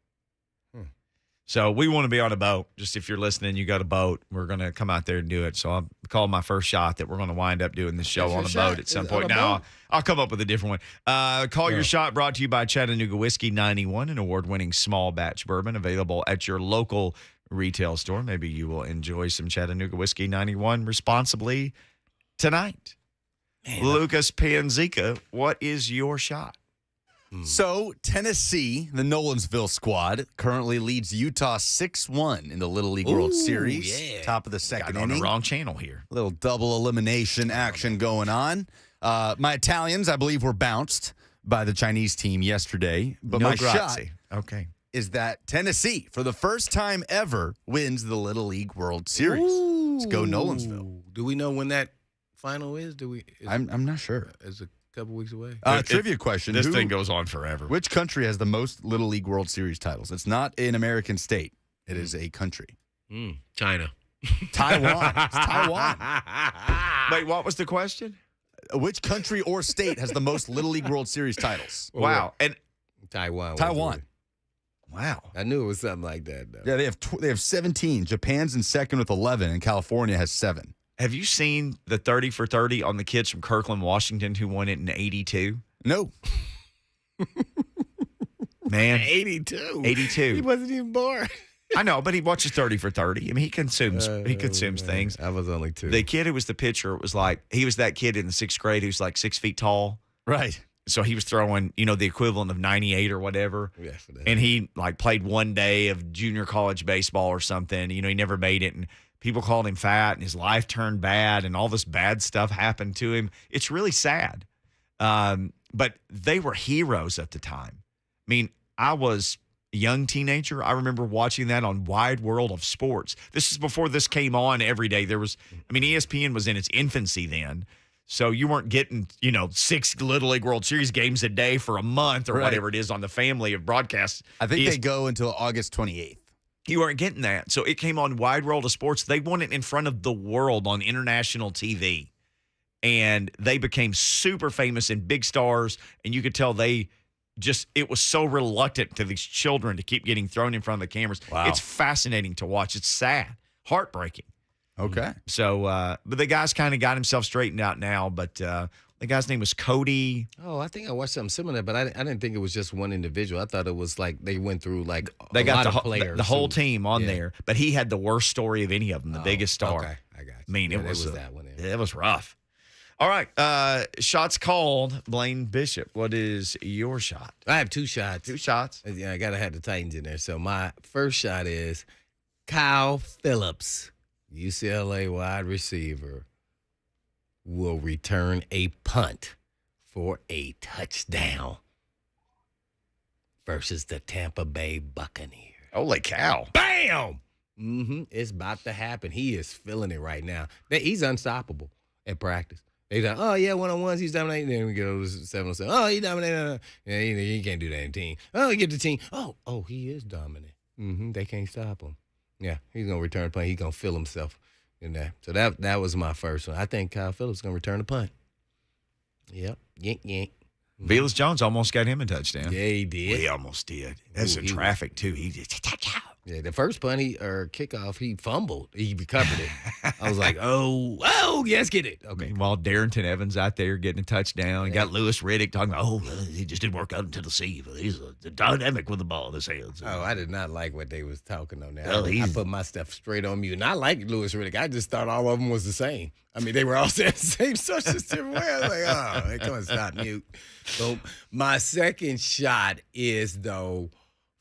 So we want to be on a boat. Just if you're listening, you got a boat. We're going to come out there and do it. So I'll call my first shot that we're going to wind up doing this show on a boat at some point. Now, I'll come up with a different one. Call your shot brought to you by Chattanooga Whiskey 91, an award-winning small batch bourbon available at your local retail store. Maybe you will enjoy some Chattanooga Whiskey 91 responsibly tonight. Lucas Panzica, what is your shot? So, Tennessee, the Nolansville squad, currently leads Utah 6-1 in the Little League World Series. Yeah. Top of the second Got on inning. the wrong channel here. Little double elimination action going on. My Italians, I believe, were bounced by the Chinese team yesterday. But No my shot grazie. Okay. is that Tennessee, for the first time ever, wins the Little League World Series. Let's go Nolansville. Do we know when that final is? I'm not sure. It's a couple weeks away. Trivia question. This thing goes on forever. Which country has the most Little League World Series titles? It's not an American state. It is a country. China. Taiwan. It's Taiwan. Wait, what was the question? Which country or state has the most Little League World Series titles? Wow. And Taiwan. wow. I knew it was something like that, though. Yeah, they have 17. Japan's in second with 11, and California has 7. Have you seen the 30 for 30 on the kids from Kirkland, Washington, who won it in 82? No. Man. 82. 82. He wasn't even born. I know, but he watches 30 for 30. I mean, he consumes things. I was only 2. The kid who was the pitcher was like, he was that kid in the 6th grade who's like 6 feet tall. Right. So he was throwing, the equivalent of 98 or whatever. Yeah, for that. And he like played one day of junior college baseball or something. He never made it. And people called him fat and his life turned bad and all this bad stuff happened to him. It's really sad. But they were heroes at the time. I mean, I was a young teenager. I remember watching that on Wide World of Sports. This is before this came on every day. ESPN was in its infancy then. So you weren't getting, 6 Little League World Series games a day for a month or whatever it is on the family of broadcasts. I think they go until August 28th. You weren't getting that. So it came on Wide World of Sports. They won it in front of the world on international TV. And they became super famous and big stars. And you could tell it was so reluctant to these children to keep getting thrown in front of the cameras. Wow. It's fascinating to watch. It's sad, heartbreaking. Okay. So, but the guy's kind of got himself straightened out now. But the guy's name was Cody. Oh, I think I watched something similar, but I didn't think it was just one individual. I thought it was like they went through like They got lot of players. the whole team on there, but he had the worst story of any of them, the biggest star. Okay, I got you. I mean, Yeah, it was that one. It was rough. All right, shots called. Blaine Bishop, what is your shot? I have 2 shots. 2 shots. Yeah, I gotta have the Titans in there. So my first shot is Kyle Phillips, UCLA wide receiver, will return a punt for a touchdown versus the Tampa Bay Buccaneers. Holy cow. Bam! It's about to happen. He is feeling it right now. He's unstoppable at practice. They like, oh, yeah, one-on-ones, he's dominating. Then we get over to 7-on-7. Oh, he dominated. Yeah, he can't do that in team. Oh, he get the team. Oh, he is dominant. They can't stop him. Yeah, he's going to return the punt. He's going to feel himself in that. So that was my first one. I think Kyle Phillips is going to return the punt. Yep. Yank. Velus Jones almost got him a touchdown. Yeah, he did. He almost did. That's in traffic, too. He just, Yeah, the first punt or kickoff, he fumbled. He recovered it. I was like, oh, yes, get it. Okay. Meanwhile, Darrington Evans out there getting a touchdown. You got Lewis Riddick talking about, he just didn't work out in Tennessee. But he's dynamic with the ball in his hands. Oh, I did not like what they was talking on there. Well, I put my stuff straight on mute. And I like Lewis Riddick. I just thought all of them was the same. I mean, they were all saying the same substance different way. I was like, oh, they can't stop mute. So my second shot is, though,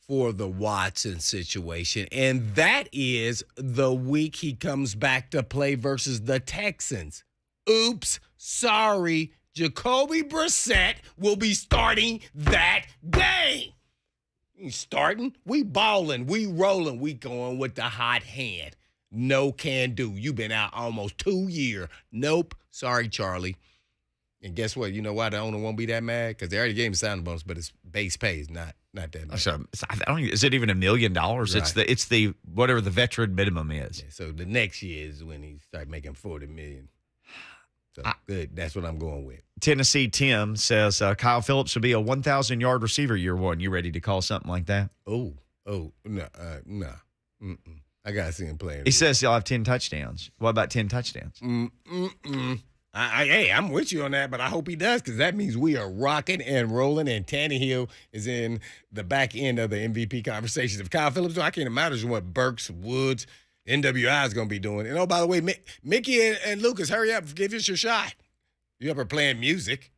for the Watson situation, and that is the week he comes back to play versus the Texans. Oops, sorry. Jacoby Brissett will be starting that game. He's starting. We balling. We rolling. We going with the hot hand. No can do. You've been out almost 2 years. Nope. Sorry, Charlie. And guess what? You know why the owner won't be that mad? Because they already gave him signing bonus, but it's base pay is not that much. So, is it even $1 million? Right. It's the whatever the veteran minimum is. Yeah, so the next year is when he start making $40 million. So good. That's what I'm going with. Tennessee Tim says Kyle Phillips will be a 1,000-yard receiver year one. You ready to call something like that? No. I gotta see him playing. He says he'll have 10 touchdowns. What about 10 touchdowns? Hey, I'm with you on that, but I hope he does, because that means we are rocking and rolling, and Tannehill is in the back end of the MVP conversations. If Kyle Phillips, I can't imagine what Burks, Woods, NWI is going to be doing. And, oh, by the way, Mickey and Lucas, hurry up. Give us your shot. You up here playing music.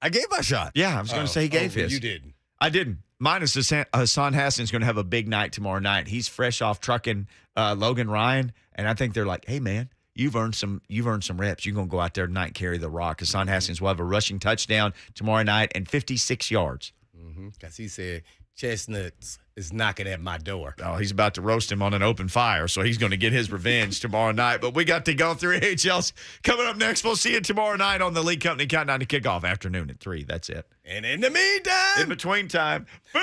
I gave my shot. Yeah, I was going to say he gave his. You didn't. I didn't. Mine is Hassan Hassan's going to have a big night tomorrow night. He's fresh off trucking Logan Ryan, and I think they're like, hey, man, you've earned some reps. You're going to go out there tonight and carry the rock. Hassan Haskins will have a rushing touchdown tomorrow night and 56 yards. Because he said, Chestnuts is knocking at my door. Oh, he's about to roast him on an open fire, so he's going to get his revenge tomorrow night. But we got to go through AHL's coming up next. We'll see you tomorrow night on the League Company Countdown to Kickoff, afternoon at 3. That's it. And in the meantime, In between time, boom!